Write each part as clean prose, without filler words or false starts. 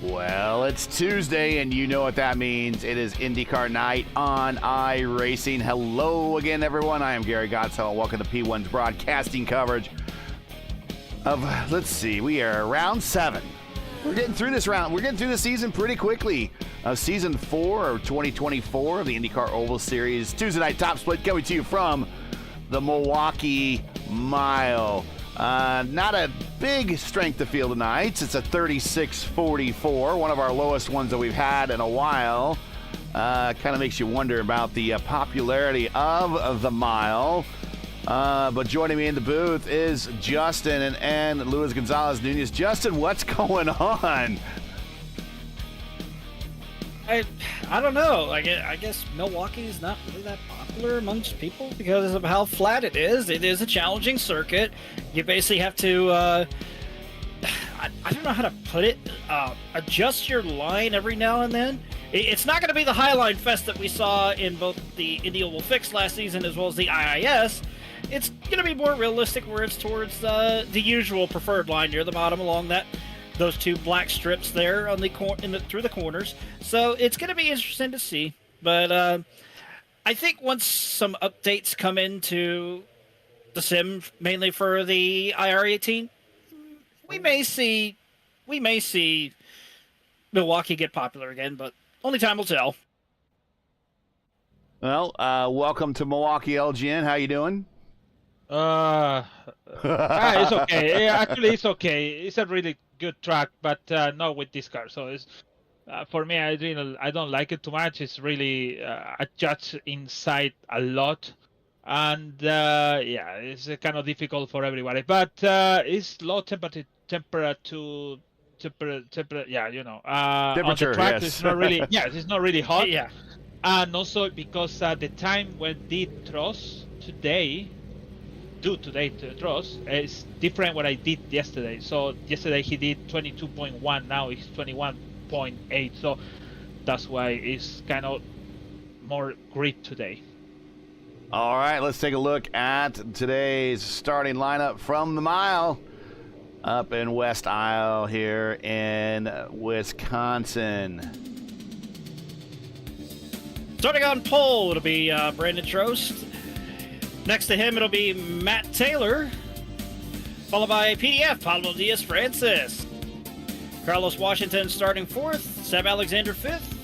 Well, it's Tuesday, and you know what that means. It is IndyCar night on iRacing. Hello again, everyone. I am Gary Godso, and welcome to P1's broadcasting coverage of, let's see, we are round 7. We're getting through this round. We're getting through the season pretty quickly. Season 4 of 2024 of the IndyCar Oval Series. Tuesday night top split coming to you from the Milwaukee Mile. Not a big strength of field tonight. It's a 36-44, one of our lowest ones that we've had in a while. Kind of makes you wonder about the popularity of the mile. But joining me in the booth is Justin and Luis Gonzalez Nunez. Justin, what's going on? I don't know. I guess Milwaukee is not really that popular amongst people because of how flat it is. It is a challenging circuit. You basically have to, I don't know how to put it, adjust your line every now and then. It's not going to be the Highline Fest that we saw in both the Indy Oval Fix last season as well as the IIS. It's going to be more realistic where it's towards the usual preferred line near the bottom along those two black strips there on through the corners. So it's going to be interesting to see. But I think once some updates come into the sim, mainly for the IR18, we may see Milwaukee get popular again, but only time will tell. Well, welcome to Milwaukee, LGN. How you doing? It's okay. Actually, it's okay. It's a really good track, but not with this car. So it's for me, I don't like it too much. It's really adjusts inside a lot, and yeah, it's kind of difficult for everybody. But it's low temperature. Yeah, you know. Temperature. On the track, Yes. it's not really. Yes, it's not really hot. Yeah. And also because the time when did Tues today to Tues is different what I did yesterday. So yesterday he did 22.1, now it's 21.8. So that's why it's kind of more grit today. All right, let's take a look at today's starting lineup from the mile up in West Isle here in Wisconsin. Starting on pole, it'll be Brandon Trost. Next to him, it'll be Matt Taylor, followed by PDF, Pablo Diaz-Francis. Carlos Washington starting 4th, Sam Alexander 5th,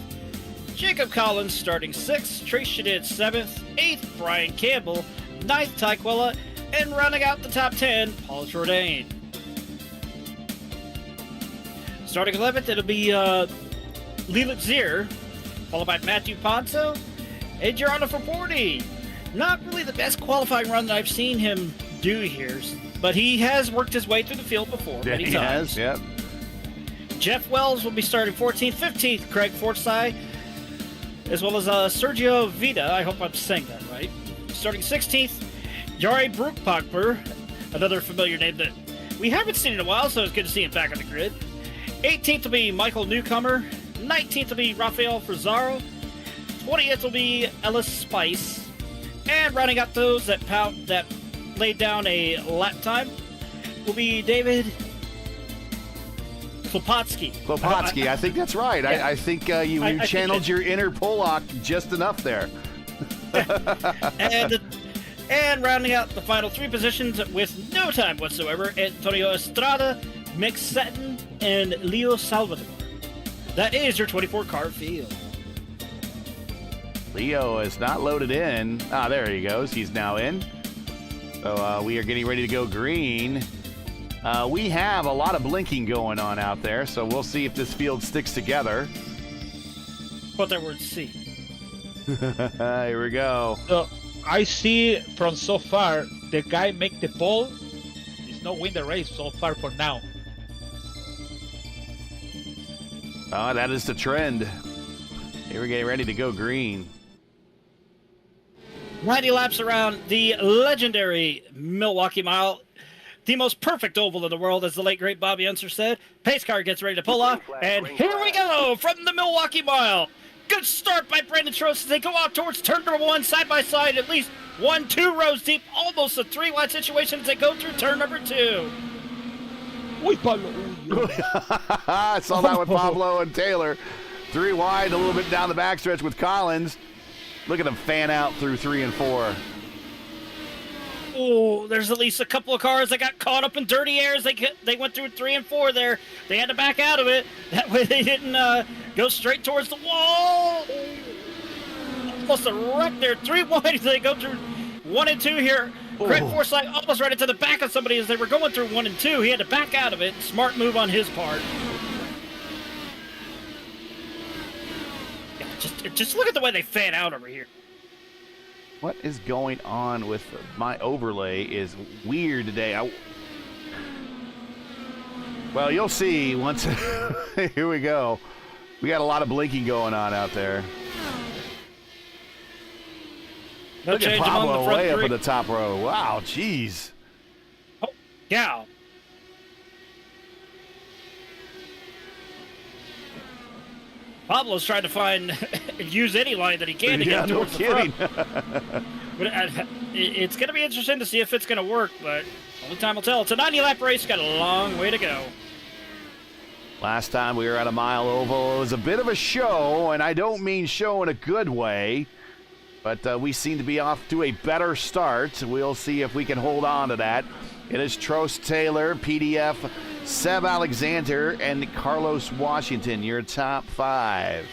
Jacob Collins starting 6th, Trace Shadid 7th, 8th, Brian Campbell, 9th, Ty Quella, and rounding out the top 10, Paul Jourdain. Starting 11th, it'll be Leland Zier, followed by Matthew Ponzo and Geronimo Forporti. Not really the best qualifying run that I've seen him do here, but he has worked his way through the field before many times. Has, yep. Jeff Wells will be starting 14th, 15th, Craig Forsyth, as well as Sergio Vida. I hope I'm saying that right. Starting 16th, Jari Broekbakker, another familiar name that we haven't seen in a while, so it's good to see him back on the grid. 18th will be Michael Newcomer. 19th will be Rafael Frazaro. 20th will be Ellis Spice. And rounding out those that laid down a lap time will be David Klopotsky. Klopotsky, I think that's right. Yeah. I think you channeled your inner Pollock just enough there. and rounding out the final 3 positions with no time whatsoever, Antonio Estrada, Mick Sutton, and Leo Salvador. That is your 24-car field. Leo is not loaded in. Ah, there he goes. He's now in. So we are getting ready to go green. We have a lot of blinking going on out there, so we'll see if this field sticks together. Put that word C. Here we go. So I see from so far, the guy make the pole is not win the race so far for now. That is the trend. Here we're getting ready to go green. 90 laps around the legendary Milwaukee Mile. The most perfect oval in the world, as the late, great Bobby Unser said. Pace car gets ready to pull off, and here we go from the Milwaukee Mile. Good start by Brandon Trost as they go out towards turn number 1, side by side, at least 1-2 rows deep, almost a 3-wide situation as they go through turn number 2. Uy, Pablo. I saw that with Pablo and Taylor. 3 wide, a little bit down the backstretch with Collins. Look at them fan out through 3 and 4. Oh, there's at least a couple of cars that got caught up in dirty airs. They went through 3 and 4 there. They had to back out of it. That way they didn't go straight towards the wall. Almost a wreck there. 3 wide. They go through 1 and 2 here. Greg Forsythe almost right into the back of somebody as they were going through 1 and 2. He had to back out of it. Smart move on his part. Yeah, just look at the way they fan out over here. What is going on with my overlay is weird today. Well, you'll see once. Here we go. We got a lot of blinking going on out there. No Look at change among Pablo the front way up 3. in the top row. Wow, jeez. Oh, yeah. Pablo's trying to find and use any line that he can to get towards the front. But it's going to be interesting to see if it's going to work, but only time will tell. It's a 90-lap race, got a long way to go. Last time we were at a mile oval, it was a bit of a show, and I don't mean show in a good way, but we seem to be off to a better start. We'll see if we can hold on to that. It is Trost Taylor, PDF, Seb Alexander, and Carlos Washington, your top 5.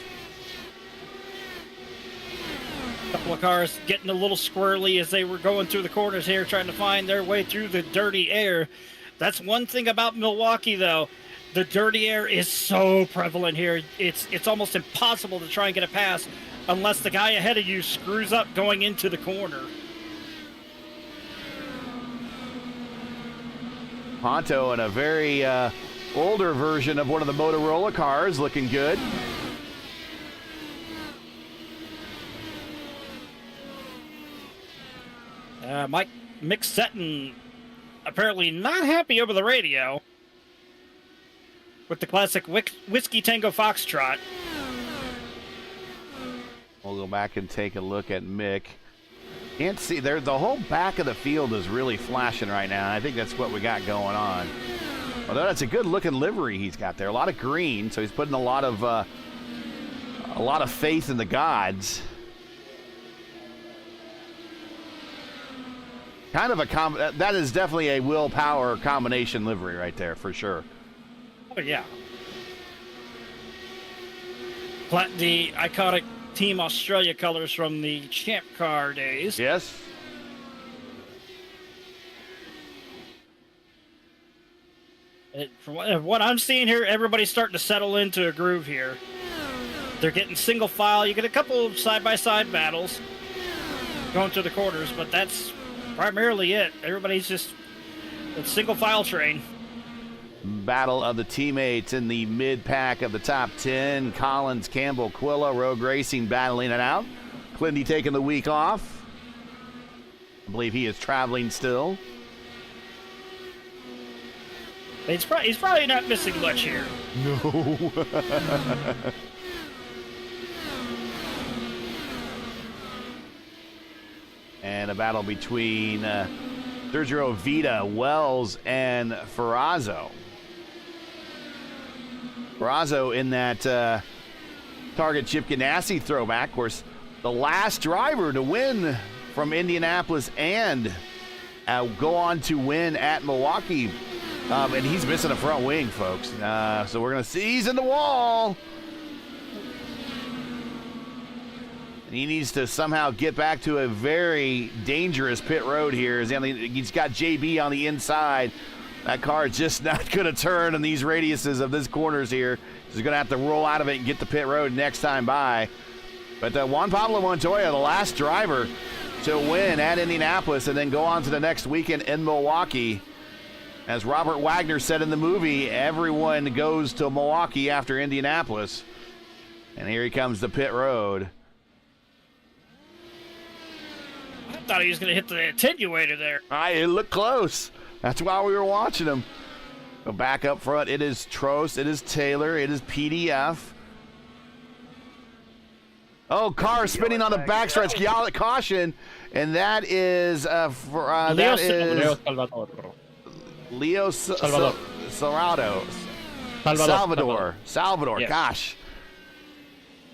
A couple of cars getting a little squirrely as they were going through the corners here, trying to find their way through the dirty air. That's one thing about Milwaukee, though. The dirty air is so prevalent here. It's almost impossible to try and get a pass unless the guy ahead of you screws up going into the corner. Ponto in a very older version of one of the Motorola cars, looking good. Mick Sutton apparently not happy over the radio with the classic Whiskey Tango Foxtrot. We'll go back and take a look at Mick. Can't see there. The whole back of the field is really flashing right now. I think that's what we got going on. Although that's a good looking livery he's got there. A lot of green, so he's putting a lot of faith in the gods. Kind of that is definitely a willpower combination livery right there for sure. Oh yeah. The iconic Team Australia colors from the Champ Car days. Yes. From what I'm seeing here, everybody's starting to settle into a groove here. They're getting single file. You get a couple of side-by-side battles going through the corners, but that's primarily it. Everybody's just a single file train. Battle of the teammates in the mid-pack of the top 10. Collins, Campbell, Quilla, Rogue Racing battling it out. Clindy taking the week off. I believe he is traveling still. He's probably not missing much here. No. And a battle between Sergio Vita, Wells, and Ferrazzo. Ferrazzo in that Target Chip Ganassi throwback. Of course, the last driver to win from Indianapolis and go on to win at Milwaukee. And he's missing a front wing, folks. So we're going to see he's in the wall. And he needs to somehow get back to a very dangerous pit road here. He's got JB on the inside. That car is just not going to turn in these radiuses of this corners here. He's going to have to roll out of it and get the pit road next time by. But Juan Pablo Montoya, the last driver to win at Indianapolis and then go on to the next weekend in Milwaukee. As Robert Wagner said in the movie, everyone goes to Milwaukee after Indianapolis. And here he comes the pit road. I thought he was going to hit the attenuator there. It looked close. That's why we were watching him. Go back up front. It is Trost. It is Taylor. It is PDF. Oh, car spinning on the backstretch. Caution. And that is Leo Salvador. Leo Salvador. Salvador. Yes. Gosh.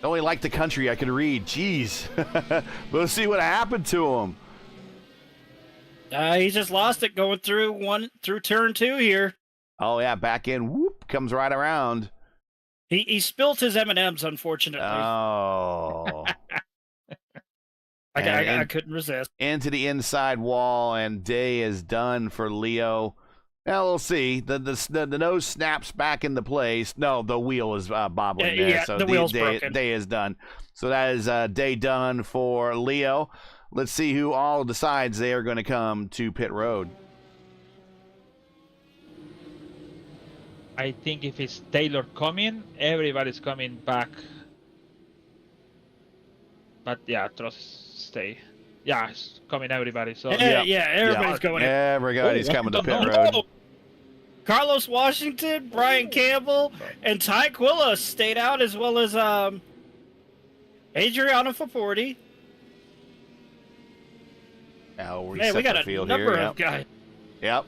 Only like the country I could read. Jeez. We'll see what happened to him. He just lost it going through turn 2 here. Oh, yeah, back in. Whoop, comes right around. He spilt his M&Ms, unfortunately. Oh. I couldn't resist. Into the inside wall, and day is done for Leo. Well, we'll see. The nose snaps back into place. No, the wheel is bobbling there. Yeah, so the wheel's broken. Day is done. So that is day done for Leo. Let's see who all decides they are going to come to pit road. I think if it's Taylor coming, everybody's coming back. But yeah, Trost stay. Yeah, it's coming everybody. So everybody's going in. Everybody's coming to pit No. road. Carlos Washington, Brian Campbell, and Ty Quilla stayed out, as well as Adriano Faporti. Now we got a number of guys. Yep.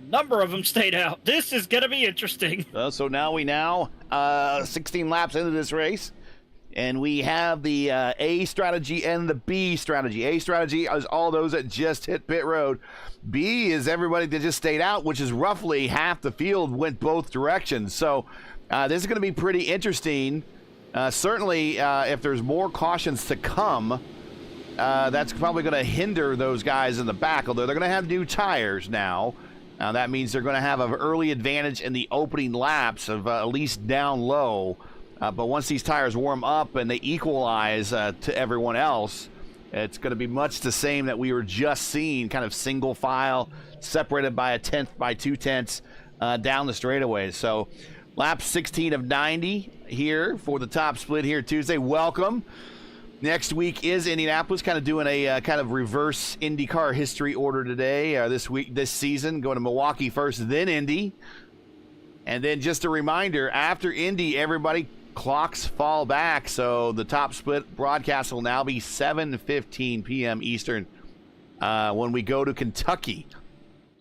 Number of them stayed out. This is going to be interesting. So now we 16 laps into this race, and we have the A strategy and the B strategy. A strategy is all those that just hit pit road. B is everybody that just stayed out, which is roughly half the field went both directions. So this is going to be pretty interesting. Certainly, if there's more cautions to come, that's probably going to hinder those guys in the back, although they're going to have new tires now. That means they're going to have an early advantage in the opening laps of at least down low. But once these tires warm up and they equalize to everyone else, it's going to be much the same that we were just seeing, kind of single file, separated by 1/10 by 2/10 down the straightaway. So lap 16 of 90 here for the top split here Tuesday. Welcome. Next week is Indianapolis, kind of doing a kind of reverse IndyCar history order today. This season, going to Milwaukee first, then Indy. And then just a reminder, after Indy, everybody clocks fall back. So the top split broadcast will now be 7:15 p.m. Eastern when we go to Kentucky.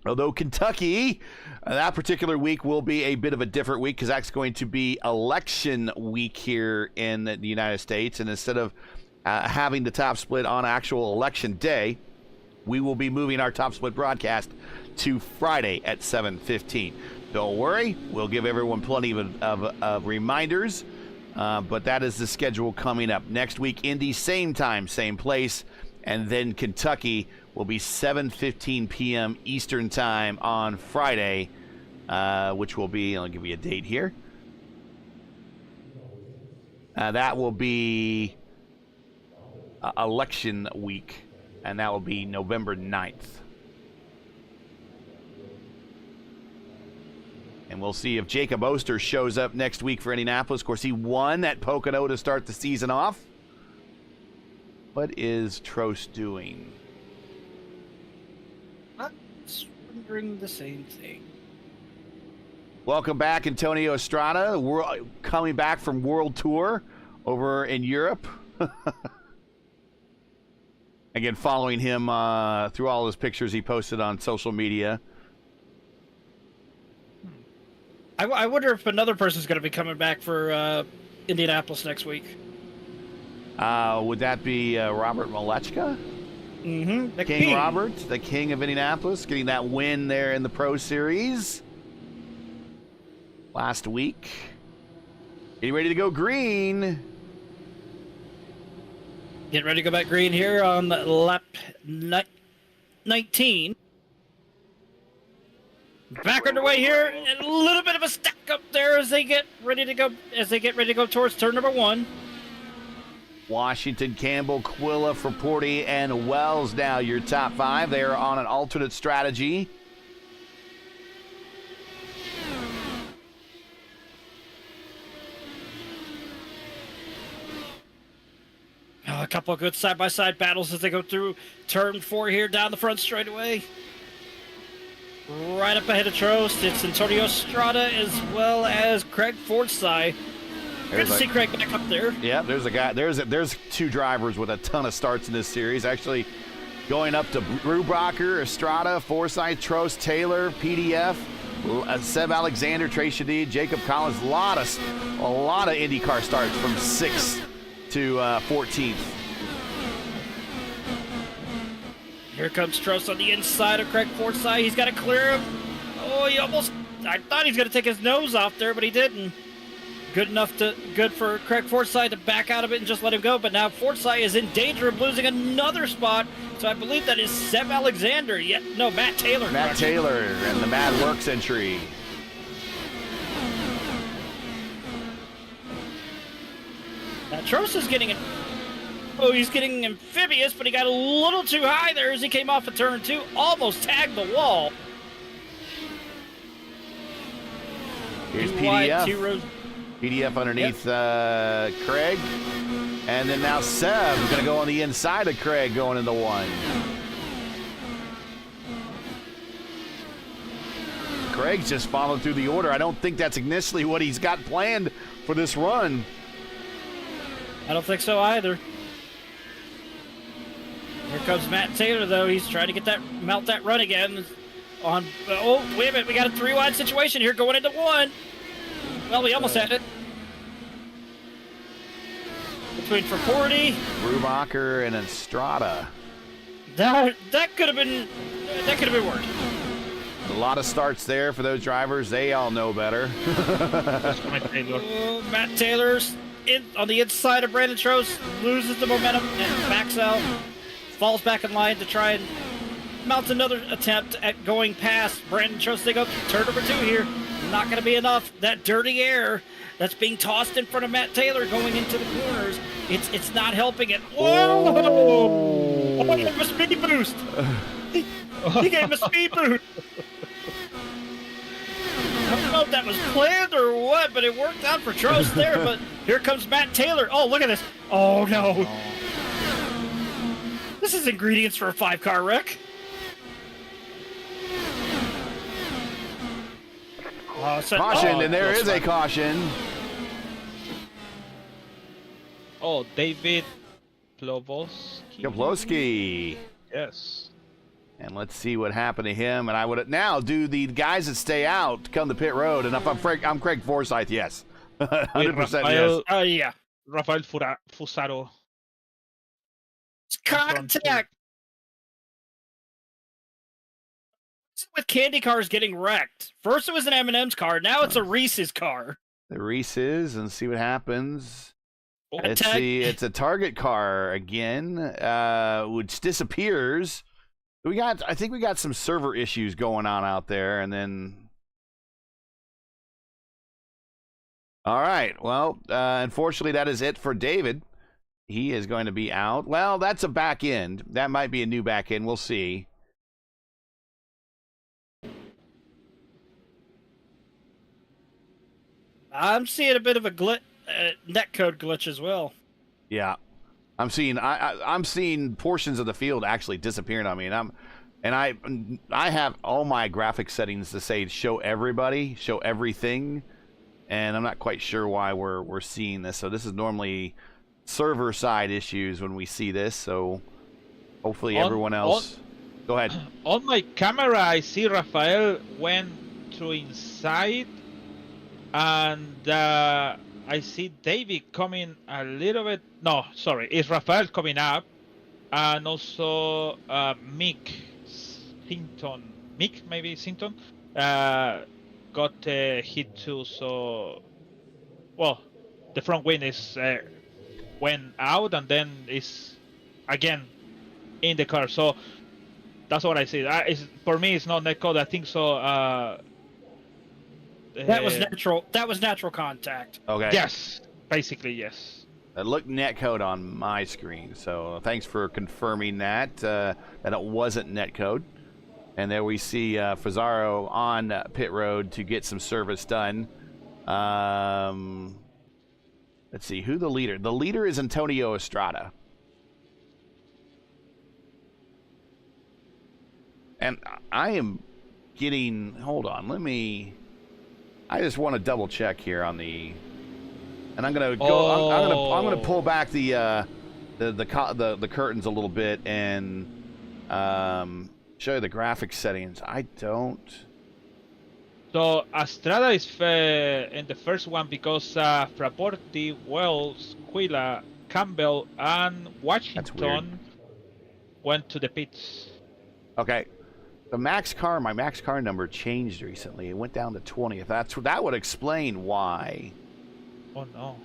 Although Kentucky, that particular week will be a bit of a different week because that's going to be election week here in the United States. And instead of having the top split on actual election day, we will be moving our top split broadcast to Friday at 7:15. Don't worry, we'll give everyone plenty of reminders, but that is the schedule coming up. Next week, Indy, same time, same place, and then Kentucky will be 7:15 p.m. Eastern time on Friday, which will be, I'll give you a date here. That will be election week, and that will be November 9th. And we'll see if Jacob Oster shows up next week for Indianapolis. Of course, he won at Pocono to start the season off. What is Trost doing? I'm just wondering the same thing. Welcome back, Antonio Estrada. We're coming back from World Tour over in Europe. Again, following him through all his pictures he posted on social media. I wonder if another person's going to be coming back for Indianapolis next week. Would that be Robert Malechka? Mm-hmm. The King Robert, the king of Indianapolis, getting that win there in the Pro Series last week. Getting ready to go green. Getting ready to go back green here on lap 19. Back underway here, and a little bit of a stack up there as they get ready to go towards turn number 1. Washington, Campbell, Quilla, Fraporti, and Wells now your top 5. They are on an alternate strategy. A couple of good side-by-side battles as they go through turn 4 here down the front straightaway. Right up ahead of Trost, it's Antonio Estrada as well as Craig Forsyth. Good to see Craig back up there. Yeah, there's a guy. There's 2 drivers with a ton of starts in this series. Actually, going up to Brubacher, Estrada, Forsyth, Trost, Taylor, PDF. Seb Alexander, Trey Shadid, Jacob Collins, a lot of IndyCar starts from 6th to 14th. Here comes Trost on the inside of Craig Forsyth. He's got to clear him. Oh, I thought he was going to take his nose off there, but he didn't. Good for Craig Forsyth to back out of it and just let him go. But now Forsyth is in danger of losing another spot. So I believe that is Seb Alexander. Matt Taylor. Matt Taylor and the Mad Works entry. Now Trost is getting he's getting amphibious, but he got a little too high there as he came off of turn 2. Almost tagged the wall. Here's Wide, PDF. 2 rows. PDF underneath Craig. And then now Seb going to go on the inside of Craig going into 1. Craig's just following through the order. I don't think that's initially what he's got planned for this run. I don't think so either. Here comes Matt Taylor, though. He's trying to mount that run again. Oh, wait a minute. We got a 3-wide situation here going into 1. Well, we almost had it. Between Fraporti, Brubacher and Estrada. That could have been worse. A lot of starts there for those drivers. They all know better. Matt Taylor's on the inside of Brandon Trost, loses the momentum and backs out, falls back in line to try and mount another attempt at going past Brandon Trost. They go turn number 2 here. Not going to be enough. That dirty air that's being tossed in front of Matt Taylor going into the corners. It's not helping it. Whoa! Oh, he gave him a speed boost. He gave him a speed boost. I don't know if that was planned or what, but it worked out for Trost there. But here comes Matt Taylor. Oh, look at this. Oh, no. This is ingredients for a 5-car wreck. Caution, and there is a caution. Oh, David Plowski. Yes. And let's see what happened to him. And I would now do the guys that stay out come to pit road. And if I'm Craig Forsyth, yes. 100% yes. Oh, yeah. Rafael Fusaro. Contact. With candy cars getting wrecked. First it was an M&M's car. Now it's a Reese's car. The Reese's, and see what happens. Let's Attack. see. It's a Target car again, which disappears. I think we got some server issues going on out there, and then. All right. Well, unfortunately, that is it for David. He is going to be out. Well, that's a back end. That might be a new back end. We'll see. I'm seeing a bit of a netcode glitch as well. Yeah, I'm seeing portions of the field actually disappearing on me, and I have all my graphics settings to say show everybody, show everything, and I'm not quite sure why we're seeing this. So this is normally server side issues when we see this. So hopefully everyone else. Go ahead. On my camera, I see Rafael went through inside. And I see David coming a little bit. No, sorry, it's Rafael coming up, and also Mick Sinton. Got hit too. So, well, the front wing is went out, and then is again in the car. So that's what I see. For me, it's not netcode. I think so. That was natural. That was natural contact. Okay. Yes, basically yes. It looked netcode on my screen, so thanks for confirming that it wasn't netcode. And there we see Fusaro on pit road to get some service done. Let's see who the leader. The leader is Antonio Estrada. And I am getting. Hold on, I just want to double check here on the, and I'm gonna go. I'm gonna pull back the curtains a little bit and show you the graphics settings. I don't. So Estrada is in the first one because Fraporti, Wells, Quilla, Campbell, and Washington went to the pits. Okay. My Max car number changed recently. It went down to 20th. That would explain why. Oh no.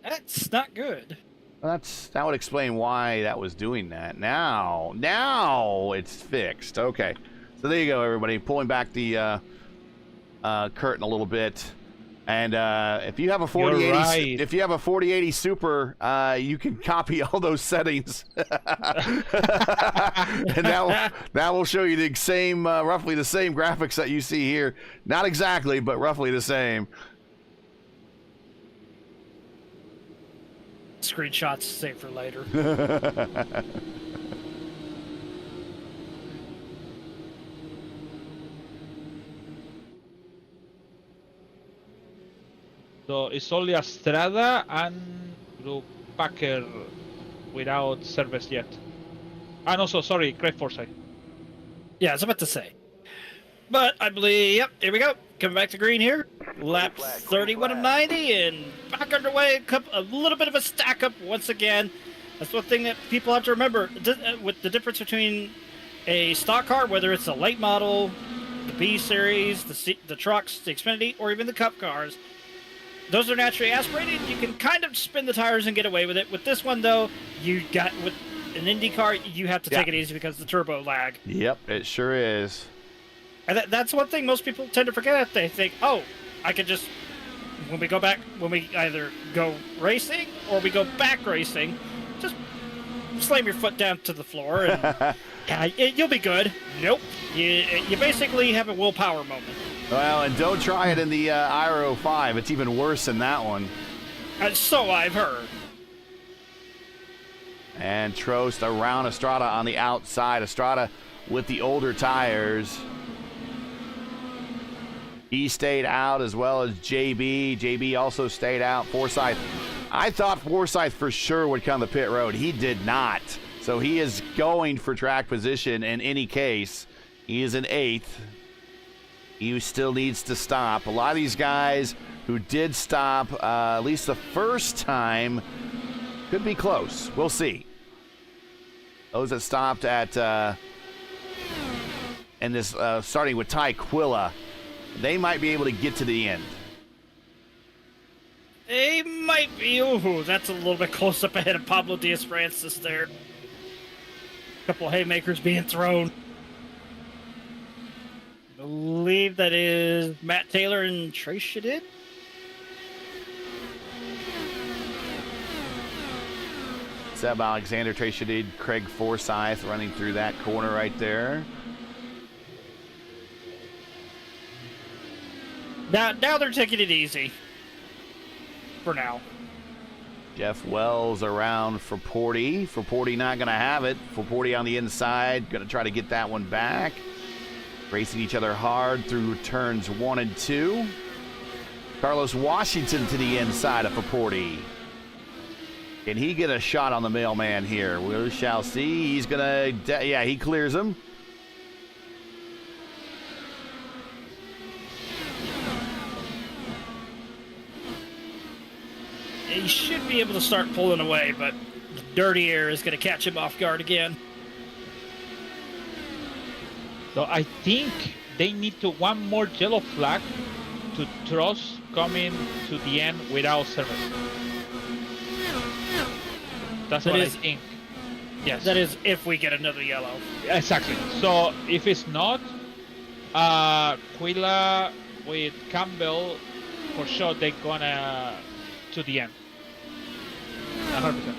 That's not good. That would explain why that was doing that. Now it's fixed. Okay. So there you go, everybody. Pulling back the curtain a little bit. And if you have a 4080 Super, you can copy all those settings, and that will show you the same, roughly the same graphics that you see here. Not exactly, but roughly the same. Screenshots saved for later. So it's only Estrada and Brubaker without service yet. And also, sorry, Craig Forsyth. Yeah, I was about to say. But I believe, yep, here we go. Coming back to green here. Lap 31 of 90 and back underway. A little bit of a stack up once again. That's one thing that people have to remember. With the difference between a stock car, whether it's a late model, the B Series, the trucks, the Xfinity, or even the Cup cars, those are naturally aspirated. You can kind of spin the tires and get away with it. With this one, though, with an IndyCar, you have to take it easy because of the turbo lag. Yep, it sure is. And that's one thing most people tend to forget. They think, oh, I could just, when we either go racing or we go back racing, just slam your foot down to the floor and you'll be good. Nope. You basically have a willpower moment. Well, and don't try it in the IR18. It's even worse than that one. And so I've heard. And Trost around Estrada on the outside. Estrada with the older tires. He stayed out as well as JB. JB also stayed out. Forsyth. I thought Forsyth for sure would come to pit road. He did not. So he is going for track position in any case. He is in 8th. He still needs to stop. A lot of these guys who did stop at least the first time could be close. We'll see. Those that stopped at and this starting with Ty Quilla, they might be able to get to the end. They might be. Ooh, that's a little bit close up ahead of Pablo Diaz-Francis there. A couple of haymakers being thrown. I believe that is Matt Taylor and Trace Shadid. Seb Alexander, Trace Shadid, Craig Forsyth running through that corner right there. Now they're taking it easy. For now. Jeff Wells around for Porty. For Porty not going to have it. For Porty on the inside. Going to try to get that one back. Racing each other hard through turns 1 and 2. Carlos Washington to the inside of Faporti. Can he get a shot on the mailman here? We shall see. He's going to, yeah, he clears him. He should be able to start pulling away, but the dirty air is going to catch him off guard again. So I think they need to one more yellow flag to Tues coming to the end without service. That's what I think. Yes. That is if we get another yellow. Exactly. So if it's not, Quilla with Campbell, for sure they're gonna to the end. 100%.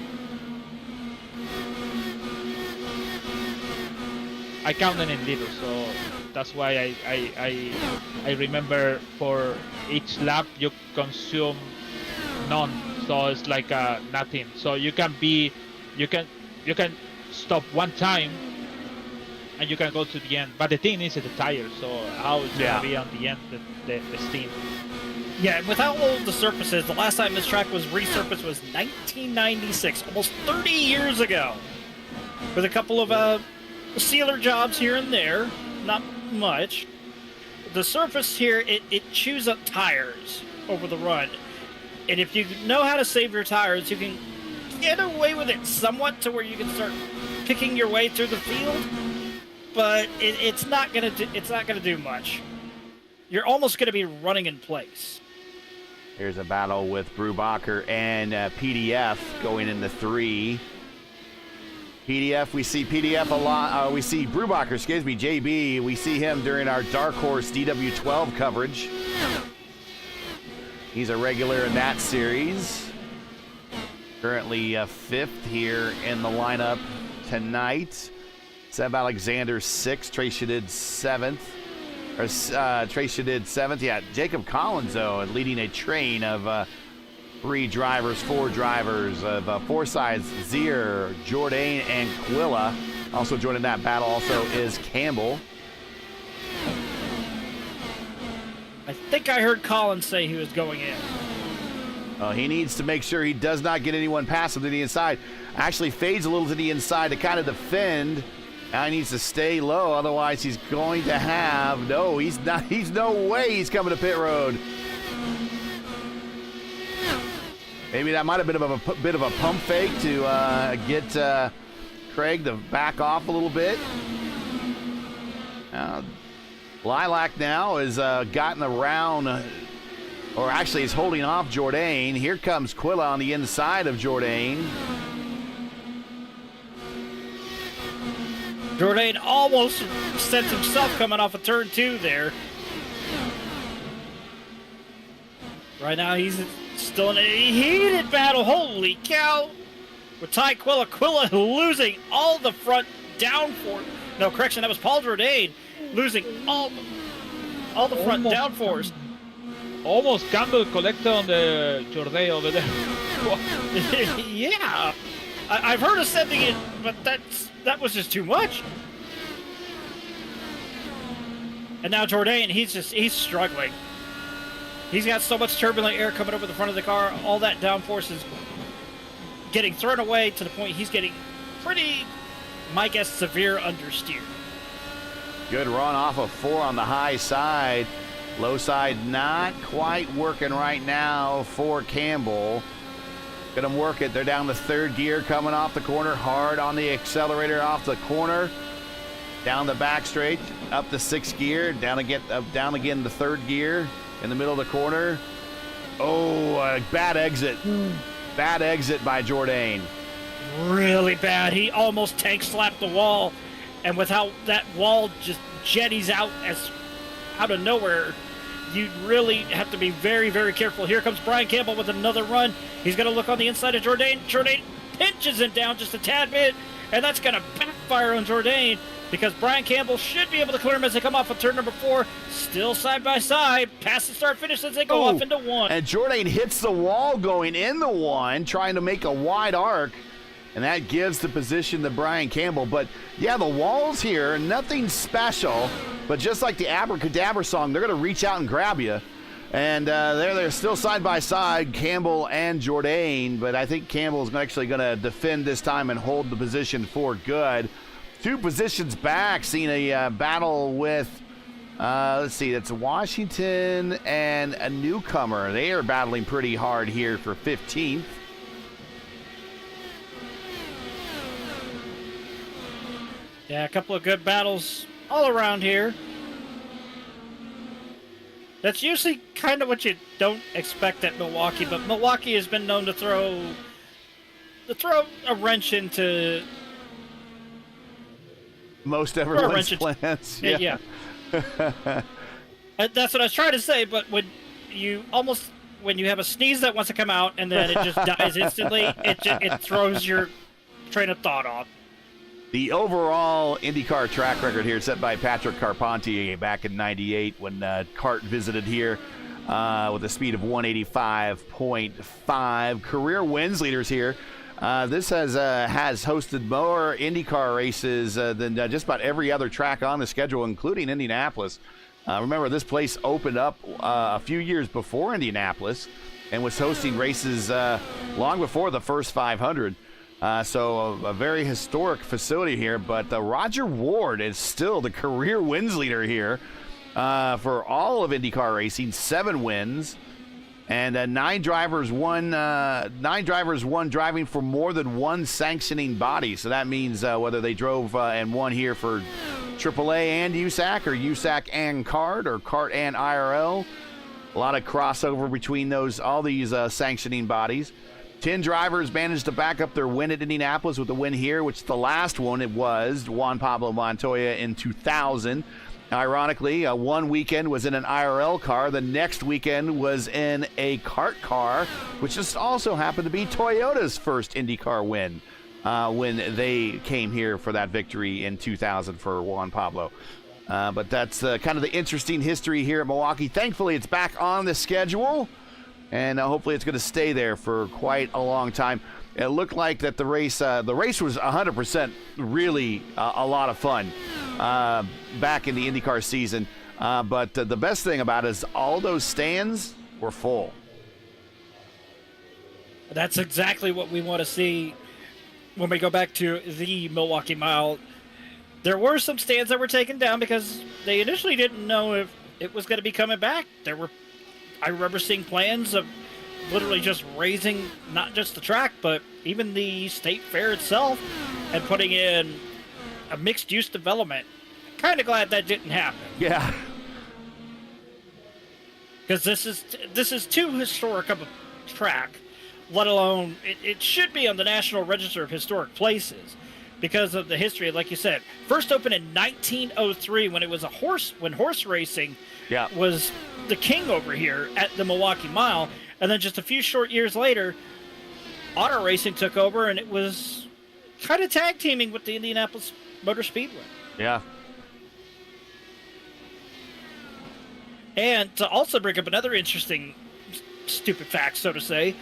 I count them in little, so that's why I remember for each lap you consume none, so it's like nothing. So you can stop one time and you can go to the end. But the thing is the tire, so how it's gonna be on the end the steam. Yeah, and with how old the surface is, the last time this track was resurfaced was 1996, almost 30 years ago. With a couple of sealer jobs here and there, not much. The surface here, it chews up tires over the run. And if you know how to save your tires, you can get away with it somewhat to where you can start picking your way through the field. But it's not gonna do much. You're almost gonna be running in place. Here's a battle with Brubacher and PDF going into 3. We see PDF a lot. We see Brubacher, JB. We see him during our Dark Horse DW12 coverage. He's a regular in that series. Currently 5th here in the lineup tonight. Seb Alexander 6th, Trey Shadid 7th. Trey Shadid 7th. Yeah, Jacob Collins, though, leading a train of 4 drivers of 4 sides, Zier, Jourdain, and Quilla. Also joining that battle also is Campbell. I think I heard Collins say he was going in. He needs to make sure he does not get anyone past him to the inside. Actually fades a little to the inside to kind of defend. Now he needs to stay low, otherwise he's going to have, no, he's no way he's coming to pit road. Maybe that might have been a bit of a pump fake to get Craig to back off a little bit. Lilac now has gotten around, or actually is holding off Jourdain. Here comes Quilla on the inside of Jourdain. Jourdain almost sent himself coming off of turn 2 there. Right now he's still in a heated battle. Holy cow! With Ty Quilla. Quilla losing all the front downforce. No, correction, that was Paul Jourdain losing all the front downforce. Almost Campbell collected on the Jourdain over there. Yeah. I've heard of sending it, but that was just too much. And now Jourdain, he's struggling. He's got so much turbulent air coming over the front of the car. All that downforce is getting thrown away to the point he's getting pretty, my guess, severe understeer. Good run off of 4 on the high side. Low side not quite working right now for Campbell. Get them work it. They're down the 3rd gear coming off the corner. Hard on the accelerator off the corner. Down the back straight. Up the 6th gear. Down again the 3rd gear. In the middle of the corner. Oh, a bad exit. Bad exit by Jourdain. Really bad. He almost tank slapped the wall. And with how that wall just jetties out of nowhere, you really have to be very, very careful. Here comes Brian Campbell with another run. He's going to look on the inside of Jourdain. Jourdain pinches him down just a tad bit, and that's going to backfire on Jourdain because Brian Campbell should be able to clear him as they come off of turn number 4. Still side by side. Pass the start finish as they go off into 1. And Jourdain hits the wall going in the 1, trying to make a wide arc. And that gives the position to Brian Campbell. But, yeah, the walls here, nothing special. But just like the Abracadabra song, they're going to reach out and grab you. And they're still side by side, Campbell and Jourdain. But I think Campbell's actually going to defend this time and hold the position for good. 2 positions back, seeing a battle with, let's see, that's Washington and a newcomer. They are battling pretty hard here for 15th. Yeah, a couple of good battles all around here. That's usually kind of what you don't expect at Milwaukee, but Milwaukee has been known to throw a wrench into most everyone's plans. Yeah. That's what I was trying to say, but when you have a sneeze that wants to come out and then it just dies instantly, it throws your train of thought off. The overall IndyCar track record here set by Patrick Carpentier back in '98 when Cart visited here with a speed of 185.5. Career wins leaders here. This has hosted more IndyCar races than just about every other track on the schedule, including Indianapolis. Remember, this place opened up a few years before Indianapolis and was hosting races long before the first 500. So a very historic facility here, but Roger Ward is still the career wins leader here for all of IndyCar racing, 7 wins, and 9 drivers won driving for more than one sanctioning body. So that means whether they drove and won here for AAA and USAC, or USAC and CART, or CART and IRL. A lot of crossover between all these sanctioning bodies. 10 drivers managed to back up their win at Indianapolis with a win here, which the last one it was Juan Pablo Montoya in 2000. Ironically, one weekend was in an IRL car. The next weekend was in a CART car, which just also happened to be Toyota's first IndyCar win when they came here for that victory in 2000 for Juan Pablo. But that's kind of the interesting history here at Milwaukee. Thankfully, it's back on the schedule, and hopefully it's going to stay there for quite a long time. It looked like that the race was 100% really a lot of fun back in the IndyCar season. But the best thing about it is all those stands were full. That's exactly what we want to see when we go back to the Milwaukee Mile. There were some stands that were taken down because they initially didn't know if it was going to be coming back. I remember seeing plans of literally just raising not just the track, but even the state fair itself, and putting in a mixed-use development. Kind of glad that didn't happen. Yeah. Because this is too historic of a track, let alone it should be on the National Register of Historic Places because of the history. Like you said, first opened in 1903 when it was horse racing was the king over here at the Milwaukee Mile. And then just a few short years later, auto racing took over, and it was kind of tag teaming with the Indianapolis Motor Speedway. Yeah. And to also bring up another interesting, stupid fact, so to say,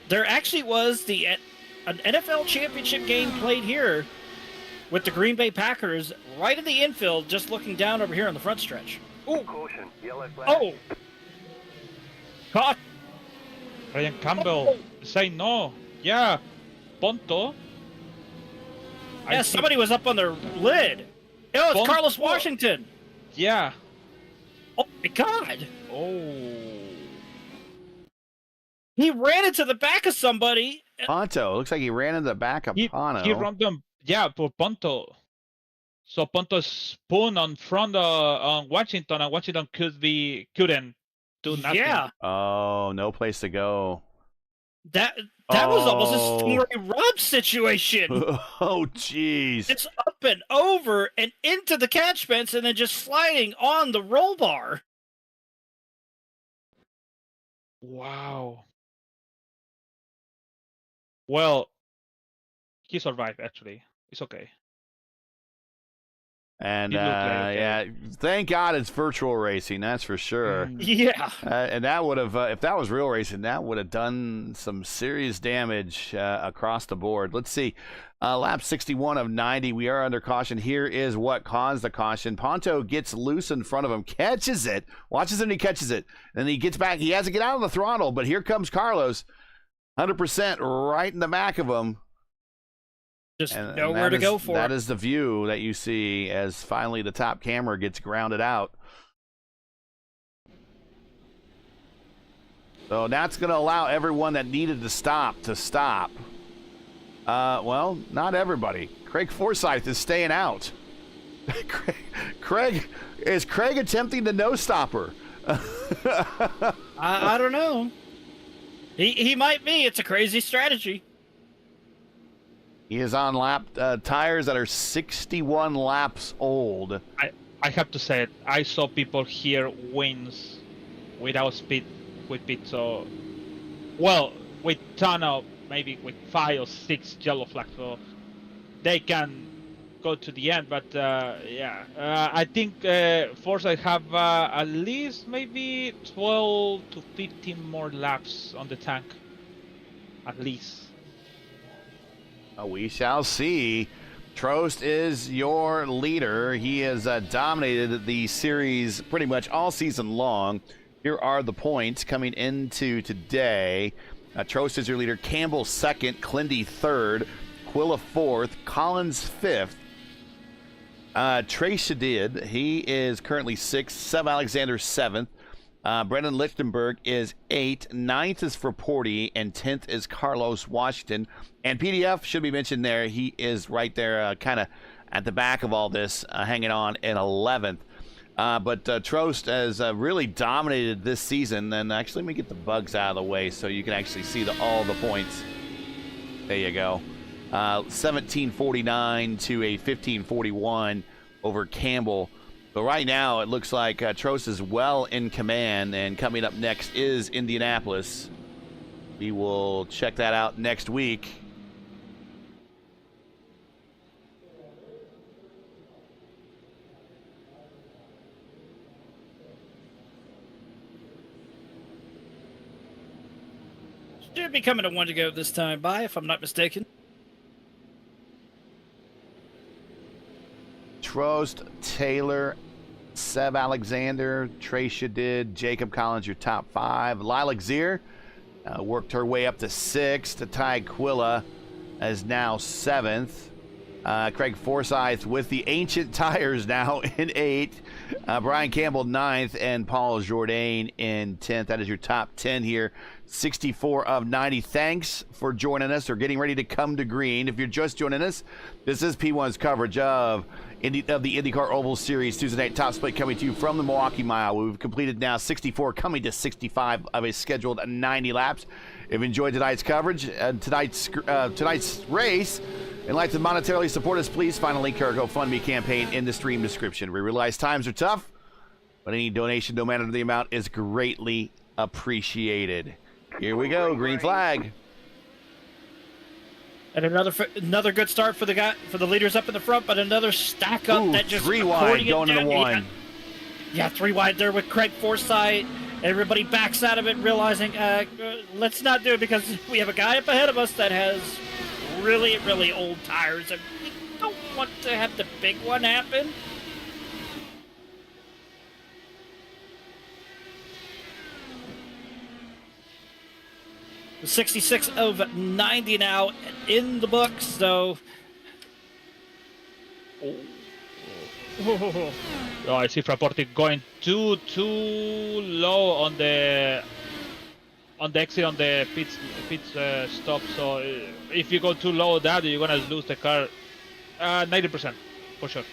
there actually was an NFL championship game played here with the Green Bay Packers right in the infield, just looking down over here on the front stretch. Ooh. Oh! Caught. Ryan Campbell say no. Yeah. Ponto. Yeah, somebody was up on their lid. Oh, it's Carlos Washington. Yeah. Oh my God. Oh. He ran into the back of somebody. Ponto. Looks like he ran into the back of Ponto. He ran them. Yeah, for Ponto. So Ponto spun on front on Washington, and Washington couldn't do nothing. Yeah. Oh, no place to go. That was almost a Story Rob situation. Oh, jeez. It's up and over and into the catch fence and then just sliding on the roll bar. Wow. Well, he survived, actually. It's okay. And yeah, thank God it's virtual racing. That's for sure. Yeah. And that would have, if that was real racing, that would have done some serious damage across the board. Let's see. Lap 61 of 90. We are under caution. Here is what caused the caution. Ponto gets loose in front of him, catches it, watches him, he catches it. Then he gets back. He has to get out of the throttle, but here comes Carlos, 100% right in the back of him. Just nowhere to go for. That is the view that you see as finally the top camera gets grounded out. So that's going to allow everyone that needed to stop to stop. Well, not everybody. Craig Forsyth is staying out. Craig attempting the no stopper? I don't know. He might be. It's a crazy strategy. He is on tires that are 61 laps old. I have to say it. I saw people here wins without speed with pit. So, well, with ton of maybe with 5 or 6 yellow flags, so they can go to the end. But yeah, I think Forsyth have at least maybe 12 to 15 more laps on the tank, at least. We shall see. Trost is your leader. He has dominated the series pretty much all season long. Here are the points coming into today. Trost is your leader. Campbell second. Clindy third. Quilla fourth. Collins fifth. Trey Shadid, he is currently sixth. Seb Alexander seventh. Brendan Lichtenberg is 8th. 9th is for Porty, and 10th is Carlos Washington. And PDF should be mentioned there. He is right there, kind of at the back of all this, hanging on in 11th. But Trost has really dominated this season. And actually, let me get the bugs out of the way so you can actually see all the points. There you go. 1749 to a 1541 over Campbell. But right now, it looks like Trost is well in command, and coming up next is Indianapolis. We will check that out next week. Should be coming to one to go this time by, if I'm not mistaken. Trost, Taylor, Seb Alexander, Trey Shadid, Jacob Collins, your top 5. Lila Zier worked her way up to 6th. Ty Quilla is now 7th. Craig Forsyth with the ancient tires now in 8th. Brian Campbell 9th, and Paul Jourdain in 10th. That is your top 10 here. 64 of 90. Thanks for joining us or getting ready to come to green. If you're just joining us, this is P1's coverage of the IndyCar Oval Series Tuesday night top split, coming to you from the Milwaukee Mile. We've completed now 64, coming to 65 of a scheduled 90 laps. If you enjoyed tonight's coverage, tonight's race, and like to monetarily support us, please find a link to our GoFundMe campaign in the stream description. We realize times are tough, but any donation, no matter the amount, is greatly appreciated. Here we go, green flag. And another good start for the leaders up in the front, but another stack up that just 3 wide going into 1. Yeah, 3 wide there with Craig Forsyth. Everybody backs out of it, realizing let's not do it because we have a guy up ahead of us that has really, really old tires, and we don't want to have the big one happen. The 66 of 90 now in the books, so. Oh, I see Fraporti going too low on the exit on the pit stop. So if you go too low, that you're gonna lose the car 90% for sure.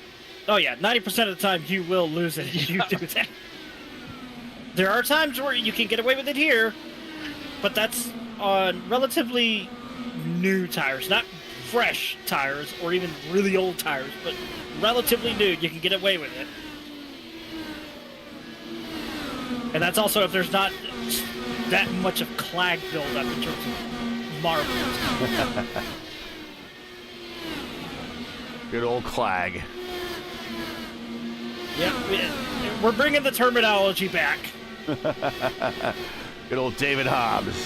Oh yeah, 90% of the time you will lose it if you do that. There are times where you can get away with it here, but that's on relatively new tires, not fresh tires or even really old tires, but relatively new. You can get away with it. And that's also if there's not that much of clag buildup in terms of marbles. Good old clag. Yep, we're bringing the terminology back. Good old David Hobbs.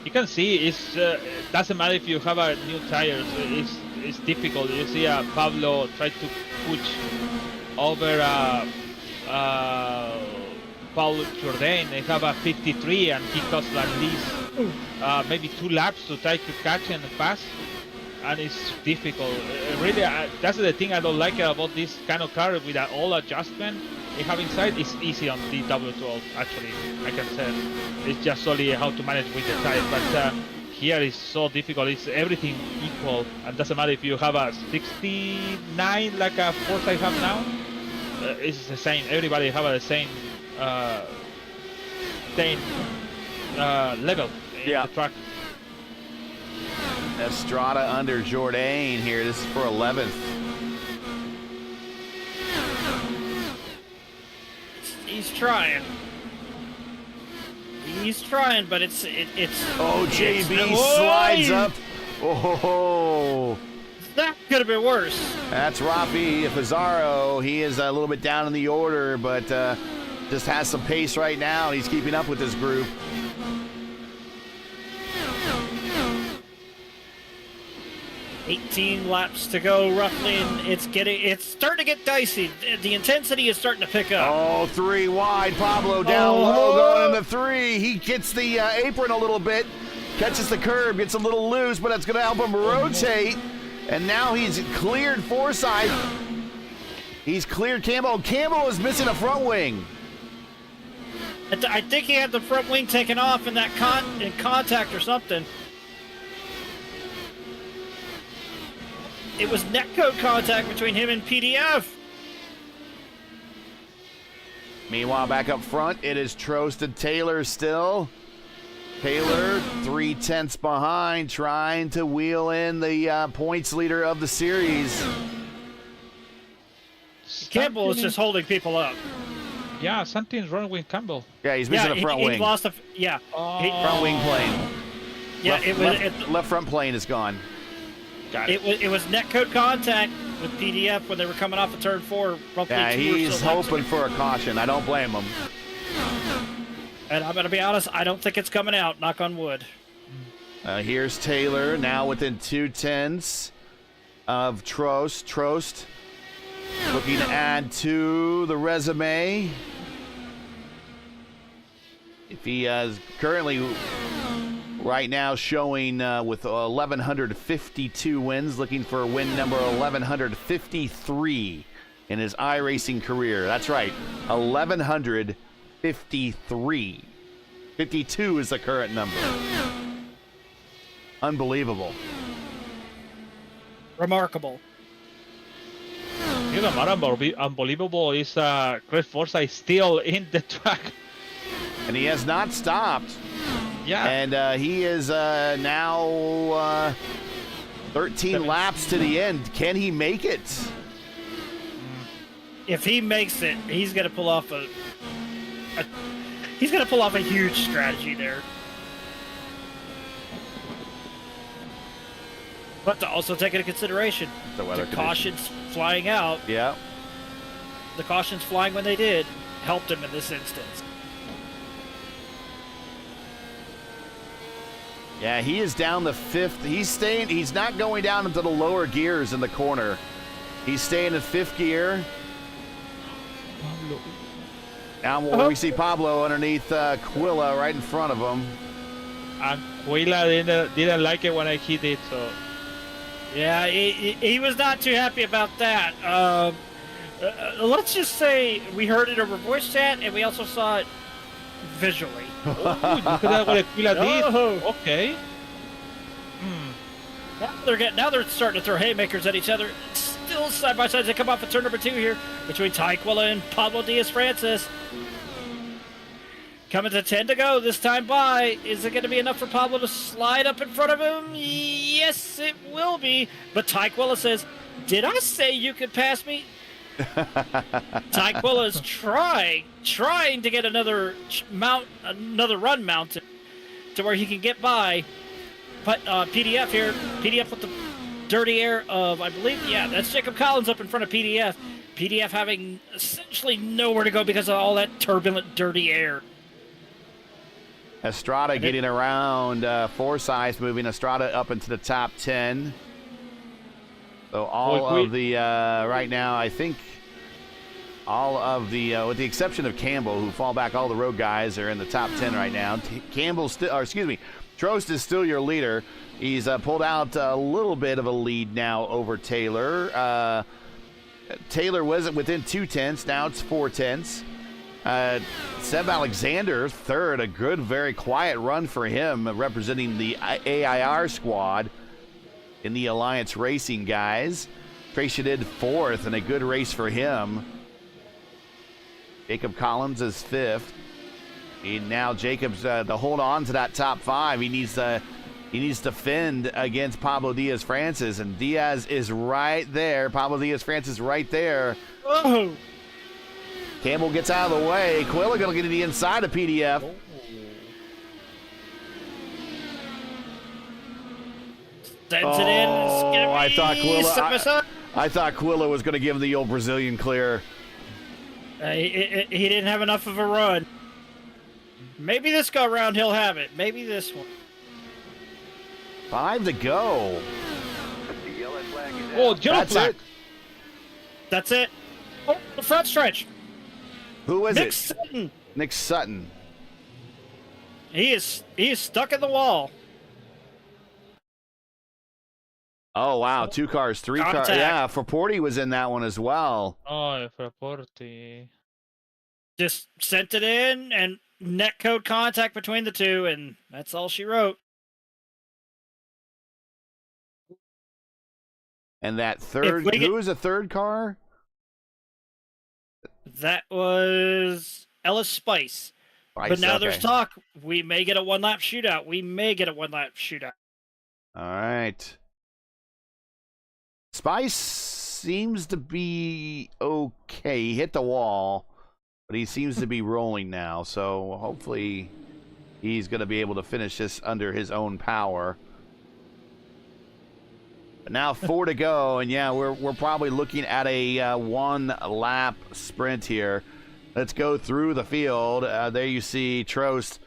You can see it's doesn't matter if you have a new tires. It's difficult. You see Pablo try to push over Paul Jourdain. They have a 53 and he costs at least maybe 2 laps to try to catch and pass, and it's difficult. Really, that's the thing I don't like about this kind of car with all adjustment they have inside. It's easy on the W12 actually, I can say. It's just only how to manage with the tires, but here is so difficult. It's everything equal, and doesn't matter if you have a 69 like a Force I have now. It's the same. Everybody have the same level in the track. Estrada under Jourdain here. This is for 11th. He's trying. He's trying, but it's. Oh, JB slides up. Oh. That could have been worse. That's Rafi Pizarro. He is a little bit down in the order, but just has some pace right now. He's keeping up with this group. $18 laps to go, roughly, and it's starting to get dicey. The intensity is starting to pick up. Oh, 3 wide. Pablo down low, going into three. He gets the apron a little bit, catches the curb, gets a little loose, but that's going to help him rotate. And now he's cleared Forsyth. He's cleared Campbell. Campbell is missing a front wing. I think he had the front wing taken off in that in contact or something. It was netcode contact between him and PDF. Meanwhile, back up front, it is Trost and Taylor still. Taylor, 3/10 behind, trying to wheel in the points leader of the series. Campbell is just holding people up. Yeah, something's wrong with Campbell. Yeah, he's missing a front wing. He lost a, yeah. Front wing plane. Yeah, left front plane is gone. Got it. It was netcode contact with PDF when they were coming off of turn 4. Yeah, he's hoping for a caution. I don't blame him. And I'm going to be honest, I don't think it's coming out. Knock on wood. Here's Taylor now within 2/10 of Trost. Trost looking to add to the resume. If he is currently right now showing with 1,152 wins, looking for win number 1,153 in his iRacing career. That's right, 1,153. 52 is the current number. Unbelievable. Remarkable. You know what unbelievable is Chris Forsyth still in the track. And he has not stopped. Yeah. And he is now 13 laps to the end. Can he make it? If he makes it, he's going to pull off a huge strategy there. But to also take into consideration The weather the cautions flying out. Yeah. The cautions flying when they did helped him in this instance. Yeah, he is down the fifth. He's not going down into the lower gears in the corner. He's staying in fifth gear. Now we see Pablo underneath Quilla right in front of him. And Quilla didn't like it when I hit it, so... Yeah, he was not too happy about that. Let's just say we heard it over voice chat, and we also saw it visually. Oh, look at that, what Quilla did. Oh. Okay. Now they're starting to throw haymakers at each other. Still side by side as they come off of turn number 2 here between Ty Quilla and Pablo Diaz-Francis. Coming to 10 to go this time by. Is it going to be enough for Pablo to slide up in front of him? Yes, it will be. But Ty Quilla says, "Did I say you could pass me?" Ty Quilla is trying to get another run mounted to where he can get by. But PDF here, PDF with the dirty air of, I believe, yeah, that's Jacob Collins up in front of PDF. PDF having essentially nowhere to go because of all that turbulent, dirty air. Estrada getting around Forsyth, moving Estrada up into the top 10. So all of the, right now, I think all of the, with the exception of Campbell, who fall back, all the road guys are in the top 10 right now. Trost is still your leader. He's pulled out a little bit of a lead now over Taylor. Taylor wasn't within 2/10. Now it's 4/10. Seb Alexander, third. A good, very quiet run for him, representing the AIR squad in the Alliance Racing guys. Tracy did fourth, and a good race for him. Jacob Collins is fifth. Now Jacob's to hold on to that top 5. He needs to fend against Pablo Diaz-Francis, and Diaz is right there. Pablo Diaz-Francis right there. Oh. Campbell gets out of the way. Quilla going to get to the inside of PDF. Sends it in. Oh, I thought Quilla was going to give him the old Brazilian clear. He didn't have enough of a run. Maybe this go around he'll have it. Maybe this one. 5 to go. Oh, yellow flag. That's it. Oh, the front stretch. Who is Nick it? Sutton. Nick Sutton. He is stuck in the wall. Oh, wow. 2 cars, 3 cars. Contact. Yeah, Forporti was in that one as well. Oh, Frapporti. Just sent it in and net code contact between the two, and that's all she wrote. And that third, who was the third car? That was Ellis Spice. But now there's talk. We may get a one-lap shootout. All right. Spice seems to be okay. He hit the wall, but he seems to be rolling now. So hopefully he's going to be able to finish this under his own power. But now 4 to go, and yeah, we're probably looking at a one-lap sprint here. Let's go through the field. There you see Trost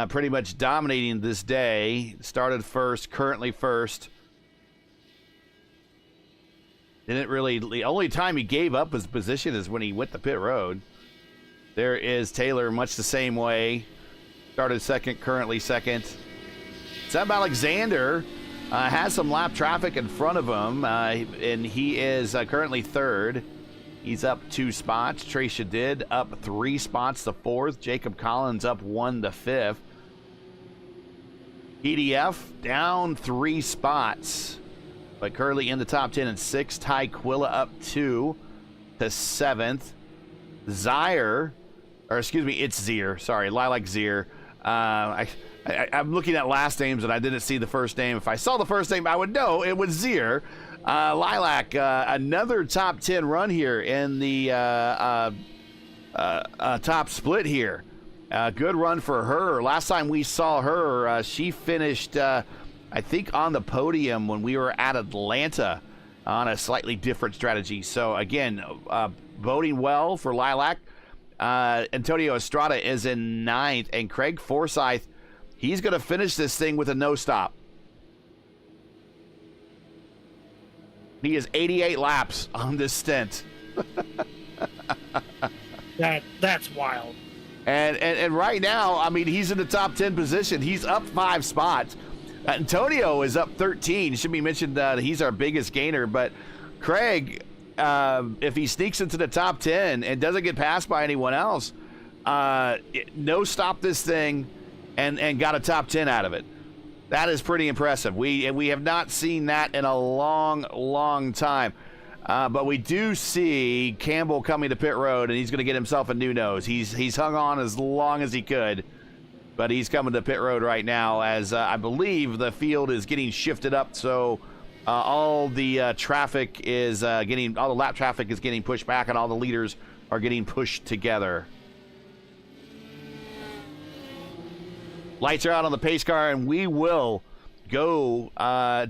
pretty much dominating this day. Started first, currently first. Didn't really, the only time he gave up his position is when he went the pit road. There is Taylor, much the same way. Started second, currently second. Seb Alexander has some lap traffic in front of him, and he is currently third. He's up 2 spots. Trey Shadid up 3 spots to 4th. Jacob Collins up 1 to 5th. EDF down 3 spots, but currently in the top 10 and 6th. Ty Quilla up 2 to 7th. Zier, or excuse me, it's Zier. Sorry, Lilac Zier. I'm looking at last names and I didn't see the first name. If I saw the first name, I would know it was Zier. Lilac, another top 10 run here in the top split here. Good run for her. Last time we saw her, she finished, I think, on the podium when we were at Atlanta on a slightly different strategy. So, again, boding well for Lilac. Antonio Estrada is in 9th, and Craig Forsyth, he's going to finish this thing with a no-stop. He is 88 laps on this stint. That's wild. And right now, I mean, he's in the top 10 position. He's up 5 spots. Antonio is up 13. It should be mentioned that he's our biggest gainer. But Craig, if he sneaks into the top 10 and doesn't get passed by anyone else, no stop this thing and got a top 10 out of it. That is pretty impressive. We have not seen that in a long, long time. But we do see Campbell coming to pit road, and he's going to get himself a new nose. He's hung on as long as he could, but he's coming to pit road right now as I believe the field is getting shifted up. So all the traffic is all the lap traffic is getting pushed back, and all the leaders are getting pushed together. Lights are out on the pace car, and we will go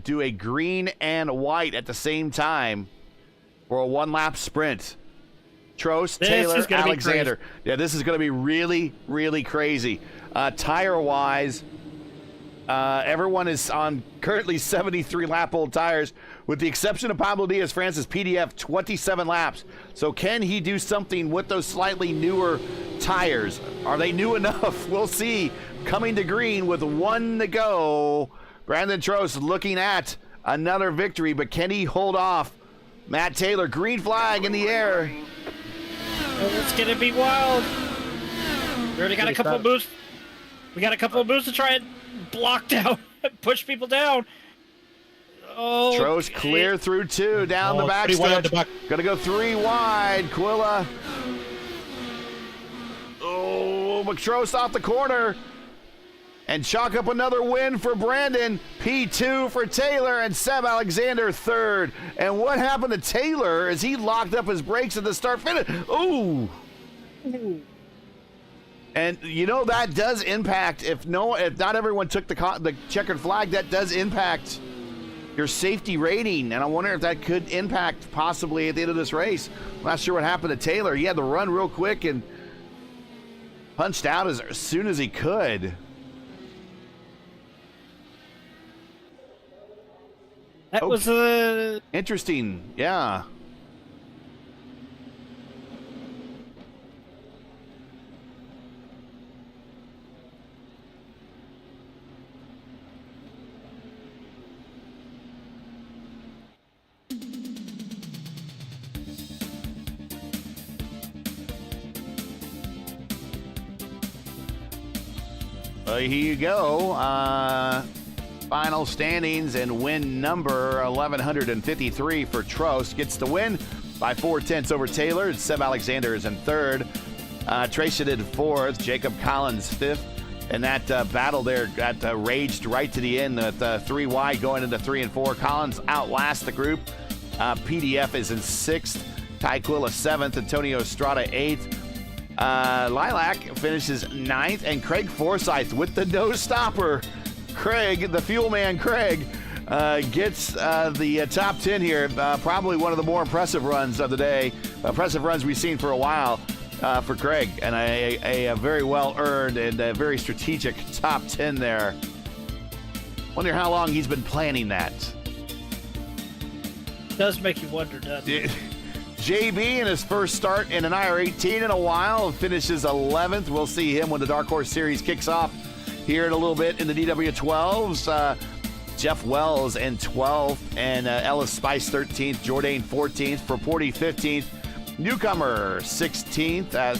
do a green and white at the same time for a one-lap sprint. Trost, Taylor, Alexander. Yeah, this is going to be really, really crazy. Tire-wise, everyone is on currently 73-lap-old tires, with the exception of Pablo Diaz-Francis, PDF, 27 laps. So can he do something with those slightly newer tires? Are they new enough? We'll see. Coming to green with 1 to go. Brandon Trost looking at another victory, but can he hold off Matt Taylor? Green flag in the air. It's going to be wild. We already got a couple of moves. We got a couple of moves to try and block down, push people down. Oh, Trost clear through 2 down the back stretch. Gonna go 3 wide. Quilla. Oh, McTrost off the corner. And chalk up another win for Brandon. P2 for Taylor, and Seb Alexander third. And what happened to Taylor as he locked up his brakes at the start finish? Ooh. And you know that does impact, if not everyone took the checkered flag, that does impact your safety rating. And I wonder if that could impact possibly at the end of this race. I'm not sure what happened to Taylor. He had to run real quick and punched out as soon as he could. That was interesting, yeah. Here you go. Final standings and win number 1153 for Trost. Gets the win by 4/10 over Taylor. Seb Alexander is in third. Trace did fourth. Jacob Collins fifth. And that battle there got raged right to the end with 3 wide going into 3 and 4. Collins outlasts the group. PDF is in sixth. Ty Quilla seventh. Antonio Estrada eighth. Lilac finishes ninth. And Craig Forsyth with the no stopper. Craig, the fuel man Craig, gets the top 10 here. Probably one of the more impressive runs of the day. Impressive runs we've seen for a while for Craig. And a very well earned and a very strategic top 10 there. Wonder how long he's been planning that. Does make you wonder, doesn't it? JB in his first start in an IR18 in a while finishes 11th. We'll see him when the Dark Horse Series kicks off here in a little bit in the DW12s. Jeff Wells in 12th and Ellis Spice 13th. Jourdain 14th. For 40 15th. Newcomer 16th.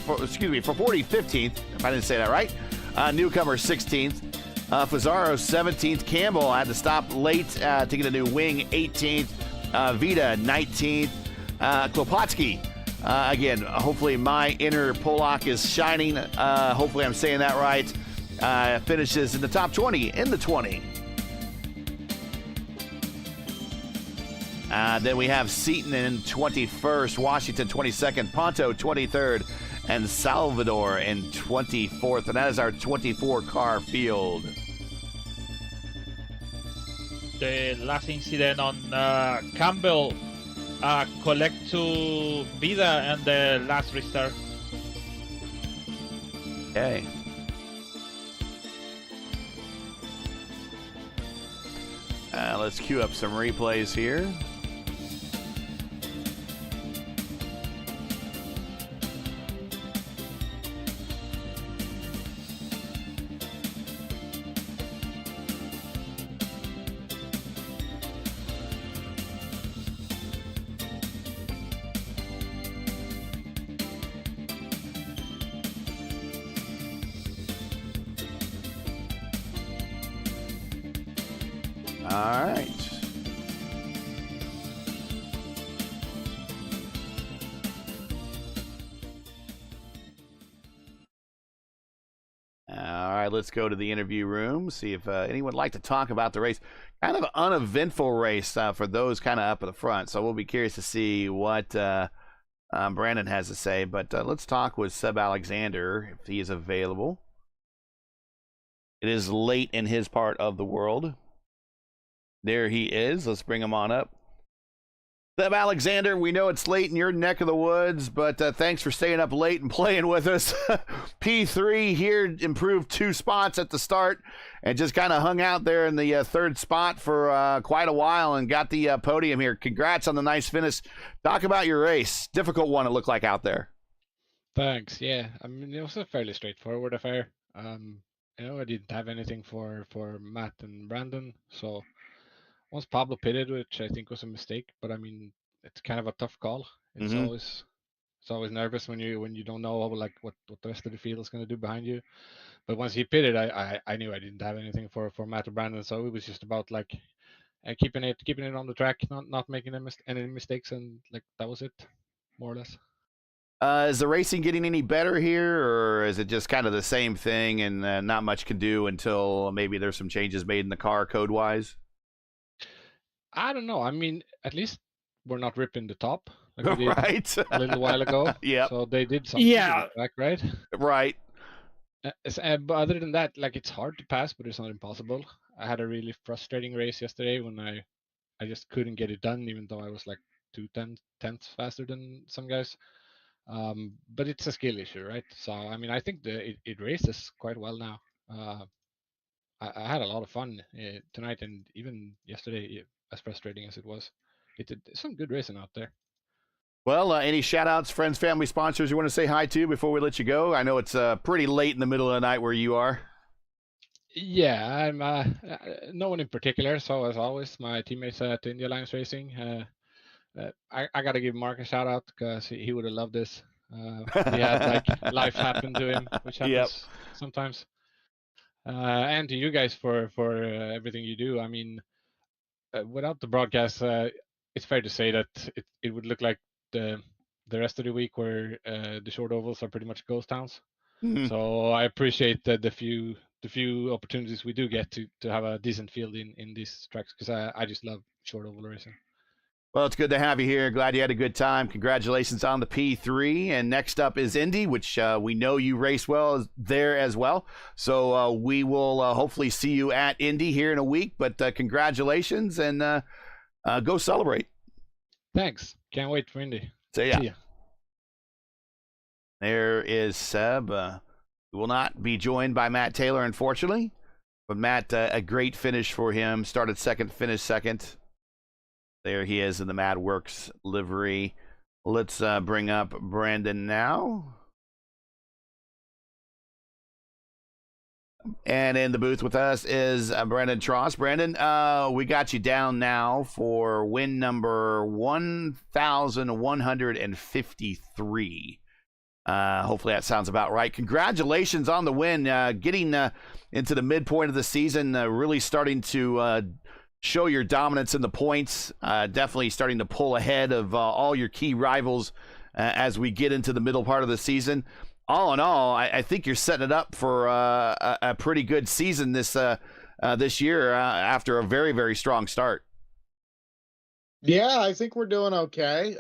For 40 15th, if I didn't say that right. Newcomer 16th. Fazaro 17th. Campbell had to stop late to get a new wing 18th. Vita 19th. Klopotsky, again, hopefully my inner Polak is shining. Hopefully I'm saying that right. Finishes in the top 20, in the 20. Then we have Seaton in 21st, Washington 22nd, Ponto 23rd, and Salvador in 24th. And that is our 24-car field. The last incident on Campbell collect to Vida and the last restart. Okay. Let's queue up some replays here. All right. All right, let's go to the interview room, see if anyone would like to talk about the race. Kind of an uneventful race for those kind of up at the front, so we'll be curious to see what Brandon has to say. But let's talk with Seb Alexander, if he is available. It is late in his part of the world. There he is. Let's bring him on up. Seb Alexander, we know it's late in your neck of the woods, but thanks for staying up late and playing with us. P3 here improved 2 spots at the start and just kind of hung out there in the third spot for quite a while and got the podium here. Congrats on the nice finish. Talk about your race. Difficult one, it looked like, out there. Thanks. Yeah, I mean, it was a fairly straightforward affair. You know, I didn't have anything for Matt and Brandon, so once Pablo pitted, which I think was a mistake, but I mean, it's kind of a tough call. It's always nervous when you don't know like what the rest of the field is going to do behind you. But once he pitted, I knew I didn't have anything for Matt or Brandon, so it was just about like keeping it on the track, not making any mistakes, and like that was it, more or less. Is the racing getting any better here, or is it just kind of the same thing and not much can do until maybe there's some changes made in the car code-wise? I don't know. I mean, at least we're not ripping the top like we did right. a little while ago. Yeah. So they did something Yeah. back, right? Right. But other than that, like it's hard to pass, but it's not impossible. I had a really frustrating race yesterday when I just couldn't get it done, even though I was like 2/10ths faster than some guys. But it's a skill issue, right? So I mean, I think it races quite well now. I had a lot of fun tonight and even yesterday, as frustrating as it was. It's some good racing out there. Well, any shout-outs, friends, family, sponsors you want to say hi to before we let you go? I know it's pretty late in the middle of the night where you are. Yeah, I'm no one in particular. So as always, my teammates at Indy Alliance Racing. I got to give Mark a shout-out because he would have loved this. He had like life happen to him, which happens sometimes. and to you guys for everything you do. I mean, without the broadcast, it's fair to say that it would look like the rest of the week where the short ovals are pretty much ghost towns. Mhm. So I appreciate the few opportunities we do get to have a decent field in these tracks, because I just love short oval racing. Well, it's good to have you here. Glad you had a good time. Congratulations on the P3. And next up is Indy, which we know you race well there as well. So we will hopefully see you at Indy here in a week. But congratulations, and go celebrate. Thanks. Can't wait for Indy. See ya. See ya. There is Seb. We will not be joined by Matt Taylor, unfortunately. But Matt, a great finish for him. Started second, finished second. There he is in the Mad Works livery. Let's bring up Brandon now. And in the booth with us is Brandon Tross. Brandon, we got you down now for win number 1,153. Hopefully that sounds about right. Congratulations on the win. Getting into the midpoint of the season, really starting to show your dominance in the points, definitely starting to pull ahead of all your key rivals as we get into the middle part of the season. All in all, I think you're setting it up for a pretty good season this year after a very, very strong start. Yeah, I think we're doing okay.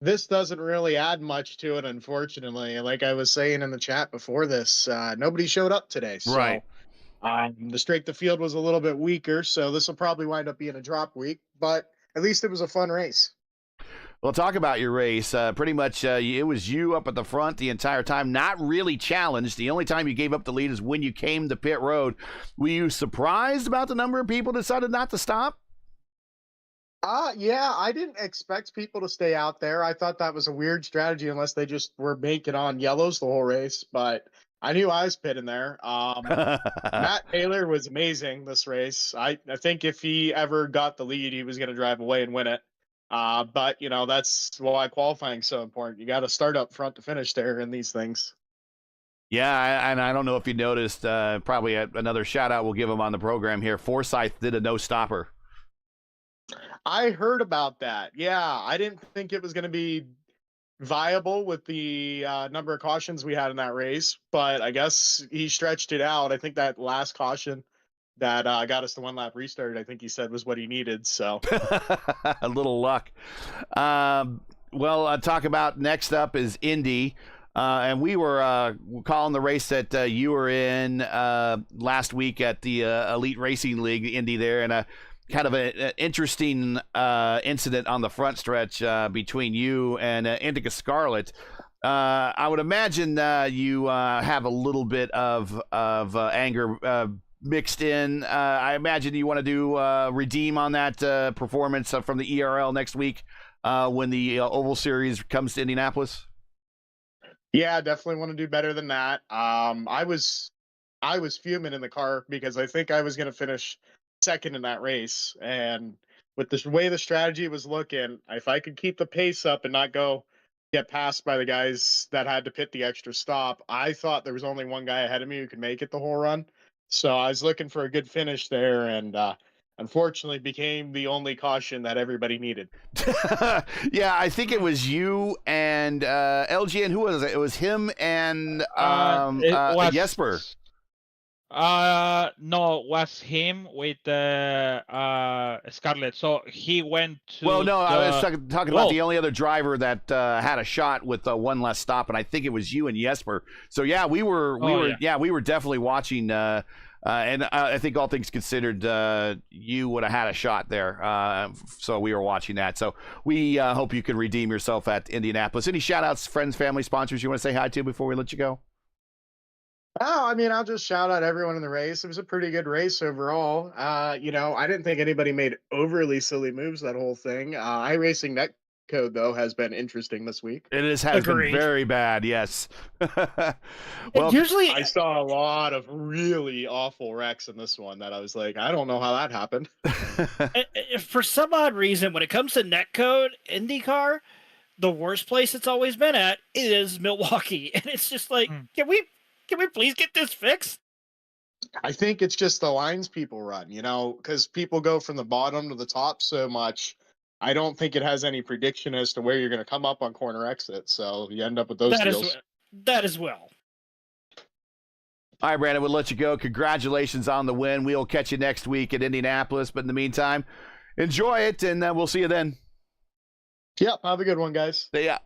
This doesn't really add much to it, unfortunately. Like I was saying in the chat before this, nobody showed up today. So. Right. The straight to field was a little bit weaker, so this will probably wind up being a drop week, but at least it was a fun race. Well, talk about your race. Pretty much it was you up at the front the entire time, not really challenged. The only time you gave up the lead is when you came to pit road. Were you surprised about the number of people decided not to stop? Yeah, I didn't expect people to stay out there. I thought that was a weird strategy unless they just were making on yellows the whole race, but I knew I was pitting there. Matt Taylor was amazing this race. I think if he ever got the lead, he was going to drive away and win it. But, that's why qualifying's so important. You got to start up front to finish there in these things. Yeah, and I don't know if you noticed, probably another shout-out we'll give him on the program here. Forsyth did a no-stopper. I heard about that. Yeah, I didn't think it was going to be viable with the number of cautions we had in that race, but I guess he stretched it out. I think that last caution that got us the one lap restart, I think he said was what he needed. So a little luck. Well, talk about next up is Indy. And we were calling the race that you were in last week at the Elite Racing League, Indy there, and kind of an interesting incident on the front stretch between you and Indica Scarlet. I would imagine you have a little bit of anger mixed in. I imagine you want to do redeem on that performance from the ERL next week when the Oval Series comes to Indianapolis. Yeah, definitely want to do better than that. I was fuming in the car because I think I was going to finish second in that race, and with the way the strategy was looking, if I could keep the pace up and not get passed by the guys that had to pit the extra stop, I thought there was only one guy ahead of me who could make it the whole run. So I was looking for a good finish there, and unfortunately became the only caution that everybody needed. Yeah, I think it was you and LG, and who was it? It was him and Jesper. No, was him with Scarlett. So he went to. Well, no, I was talking about the only other driver that had a shot with one less stop, and I think it was you and Jesper. So yeah, we were definitely watching. And I think all things considered, you would have had a shot there. So we were watching that. So we hope you can redeem yourself at Indianapolis. Any shout outs, friends, family, sponsors you want to say hi to before we let you go? Oh, I mean, I'll just shout out everyone in the race. It was a pretty good race overall. I didn't think anybody made overly silly moves that whole thing. iRacing netcode, though, has been interesting this week. It has been very bad, yes. Well, usually I saw a lot of really awful wrecks in this one that I was like, I don't know how that happened. For some odd reason, when it comes to netcode, IndyCar, the worst place it's always been at is Milwaukee. And it's just like, Can we please get this fixed? I think it's just the lines people run, because people go from the bottom to the top so much. I don't think it has any prediction as to where you're going to come up on corner exit. So you end up with those deals. That as well. All right, Brandon, we'll let you go. Congratulations on the win. We'll catch you next week at Indianapolis. But in the meantime, enjoy it, and we'll see you then. Yep, have a good one, guys. See ya.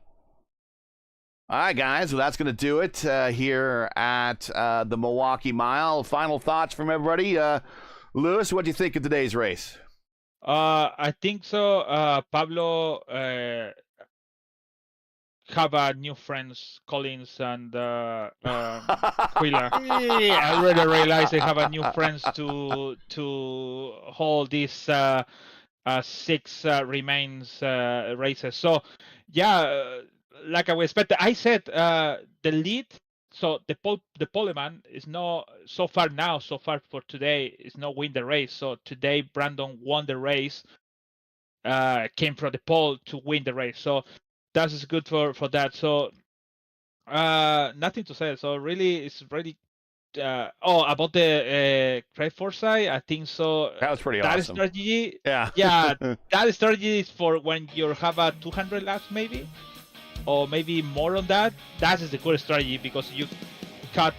All right, guys. Well, that's going to do it here at the Milwaukee Mile. Final thoughts from everybody. Lewis, what do you think of today's race? I think so. Pablo have new friends, Collins and Quilla. I already realized they have a new friends to hold these 6 remains races. So yeah, like I was expected. I said the lead. So the poleman is not so far for today is not win the race. So today Brandon won the race, came from the pole to win the race. So that is good for that. So nothing to say. So really, it's really. About the Craig Forsyth, I think so. That was pretty awesome. That strategy, yeah. that strategy is for when you have a 200 laps, maybe. Or maybe more on that. That is the good strategy because you cut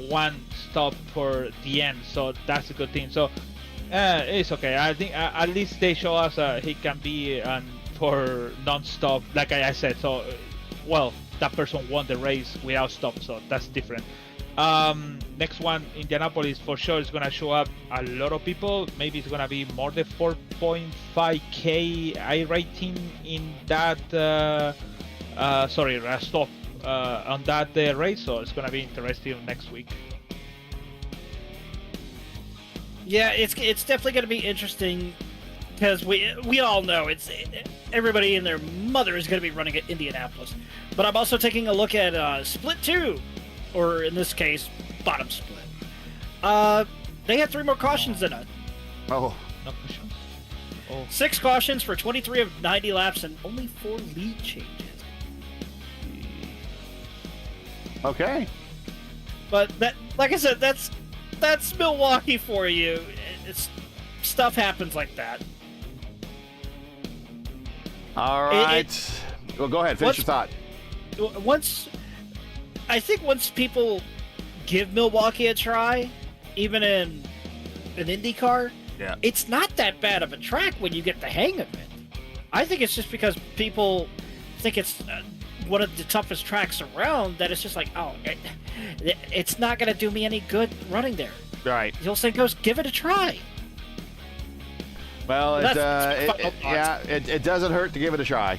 one stop for the end, so that's a good thing. So it's okay. I think at least they show us he can be for non-stop, like I said. So well, that person won the race without stop, so that's different. Next one, Indianapolis, for sure is gonna show up a lot of people. Maybe it's gonna be more than 4.5k iRacing in that. Stop on that race, so it's gonna be interesting next week. Yeah, it's definitely gonna be interesting because we all know everybody and their mother is gonna be running at Indianapolis. But I'm also taking a look at Split 2, or in this case, Bottom Split. They had 3 more cautions in it. Oh, No questions. 6 cautions for 23 of 90 laps and only 4 lead changes. okay. But that, like I said, that's Milwaukee for you. Stuff happens like that. All right. Well, go ahead. Finish your thought. Once people give Milwaukee a try, even in an IndyCar, Yeah. it's not that bad of a track when you get the hang of it. I think it's just because people think it's one of the toughest tracks around that it's just like, it's not going to do me any good running there. Right. The whole thing goes, give it a try. Well, That's it doesn't hurt to give it a try.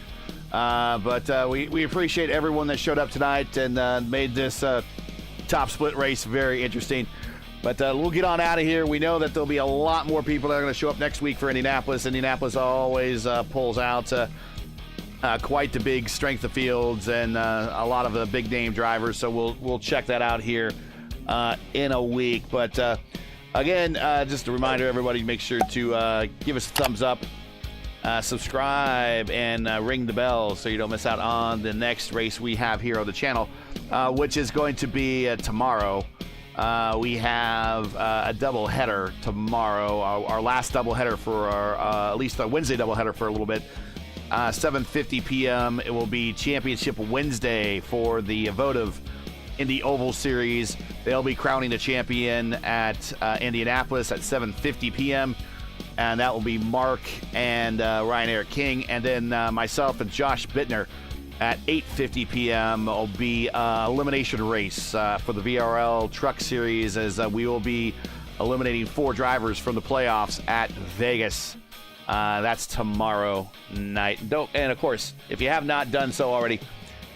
But we appreciate everyone that showed up tonight and made this top split race very interesting. But we'll get on out of here. We know that there'll be a lot more people that are going to show up next week for Indianapolis. Indianapolis always pulls out quite the big strength of fields and a lot of the big name drivers. So we'll check that out here in a week. But again, just a reminder, everybody, make sure to give us a thumbs up, subscribe, and ring the bell so you don't miss out on the next race we have here on the channel, which is going to be tomorrow. We have a double header tomorrow, our last double header for our, at least a Wednesday double header for a little bit. 7:50 p.m. It will be Championship Wednesday for the votive Indy Oval Series. They'll be crowning the champion at Indianapolis at 7:50 p.m. And that will be Mark and Ryan Eric King. And then myself and Josh Bittner at 8:50 p.m. will be elimination race for the VRL Truck Series, as we will be eliminating 4 drivers from the playoffs at Vegas. That's tomorrow night. And of course, if you have not done so already,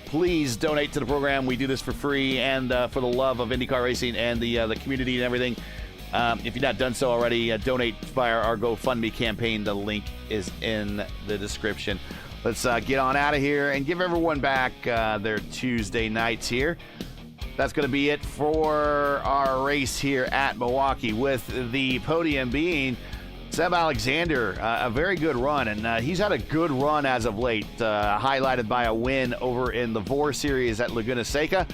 please donate to the program. We do this for free and for the love of IndyCar racing and the community and everything. If you've not done so already, donate via our GoFundMe campaign. The link is in the description. Let's get on out of here and give everyone back their Tuesday nights here. That's going to be it for our race here at Milwaukee, with the podium being Seb Alexander. A very good run, and he's had a good run as of late, highlighted by a win over in the VOR Series at Laguna Seca.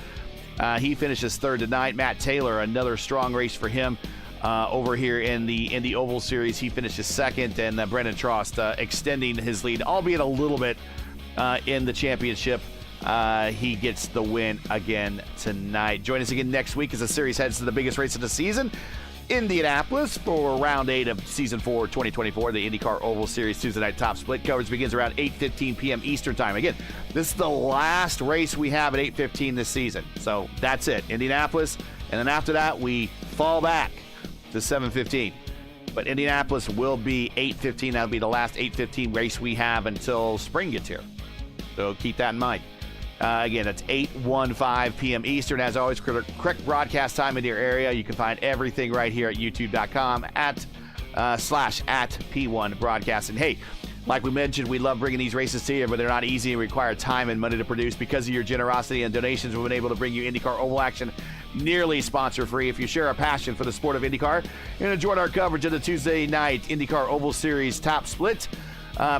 He finishes third tonight. Matt Taylor, another strong race for him over here in the Indy Oval Series. He finishes second, and Brendan Trost extending his lead, albeit a little bit in the championship. He gets the win again tonight. Join us again next week as the series heads to the biggest race of the season, Indianapolis, for round 8 of season 4 2024, the IndyCar Oval Series Tuesday night top split. Coverage begins around 8:15 p.m. Eastern time. Again, this is the last race we have at 8:15 this season. So that's it, Indianapolis. And then after that, we fall back to 7:15. But Indianapolis will be 8:15. That'll be the last 8:15 race we have until spring gets here. So keep that in mind. Again, it's 8:15 p.m. Eastern. As always, correct broadcast time in your area. You can find everything right here at youtube.com /at P1 Broadcast. And hey, like we mentioned, we love bringing these races to you, but they're not easy and require time and money to produce. Because of your generosity and donations, we've been able to bring you IndyCar Oval action nearly sponsor-free. If you share a passion for the sport of IndyCar and enjoyed our coverage of the Tuesday night IndyCar Oval Series top split,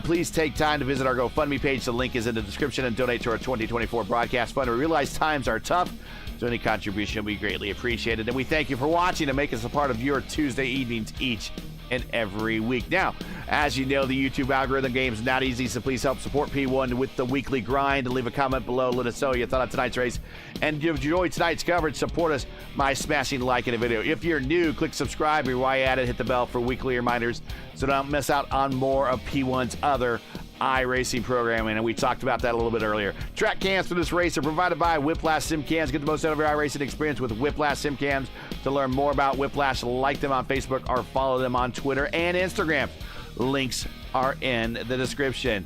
please take time to visit our GoFundMe page. The link is in the description, and donate to our 2024 broadcast fund. We realize times are tough, so any contribution will be greatly appreciated. And we thank you for watching and make us a part of your Tuesday evenings each and every week. Now, as you know, the YouTube algorithm game is not easy, so please help support P1 with the weekly grind. Leave a comment below. Let us know you thought of tonight's race. And if you enjoyed tonight's coverage, support us by smashing like in the video. If you're new, click subscribe. And while you're at it, hit the bell for weekly reminders so don't miss out on more of P1's other iRacing programming, and we talked about that a little bit earlier. Track cams for this race are provided by Whiplash Sim Cams. Get the most out of your iRacing experience with Whiplash Sim Cams. To learn more about Whiplash, like them on Facebook or follow them on Twitter and Instagram. Links are in the description.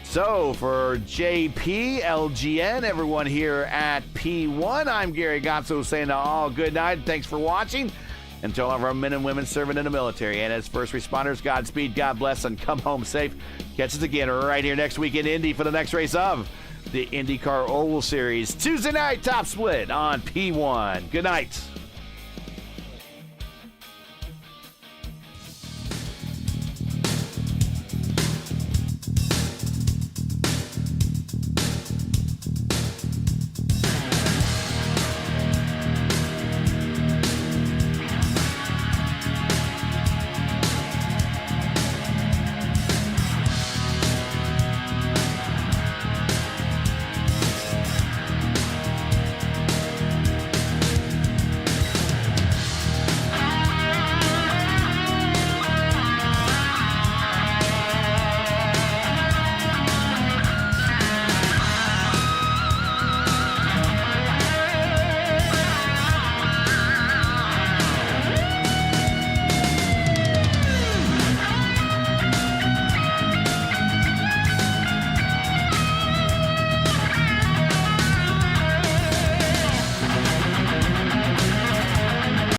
So for JP, LGN, everyone here at P1, I'm Gary Gatso saying to all good night. Thanks for watching. And to all of our men and women serving in the military and as first responders, Godspeed, God bless, and come home safe. Catch us again right here next week in Indy for the next race of the IndyCar Oval Series Tuesday night top split on P1. Good night.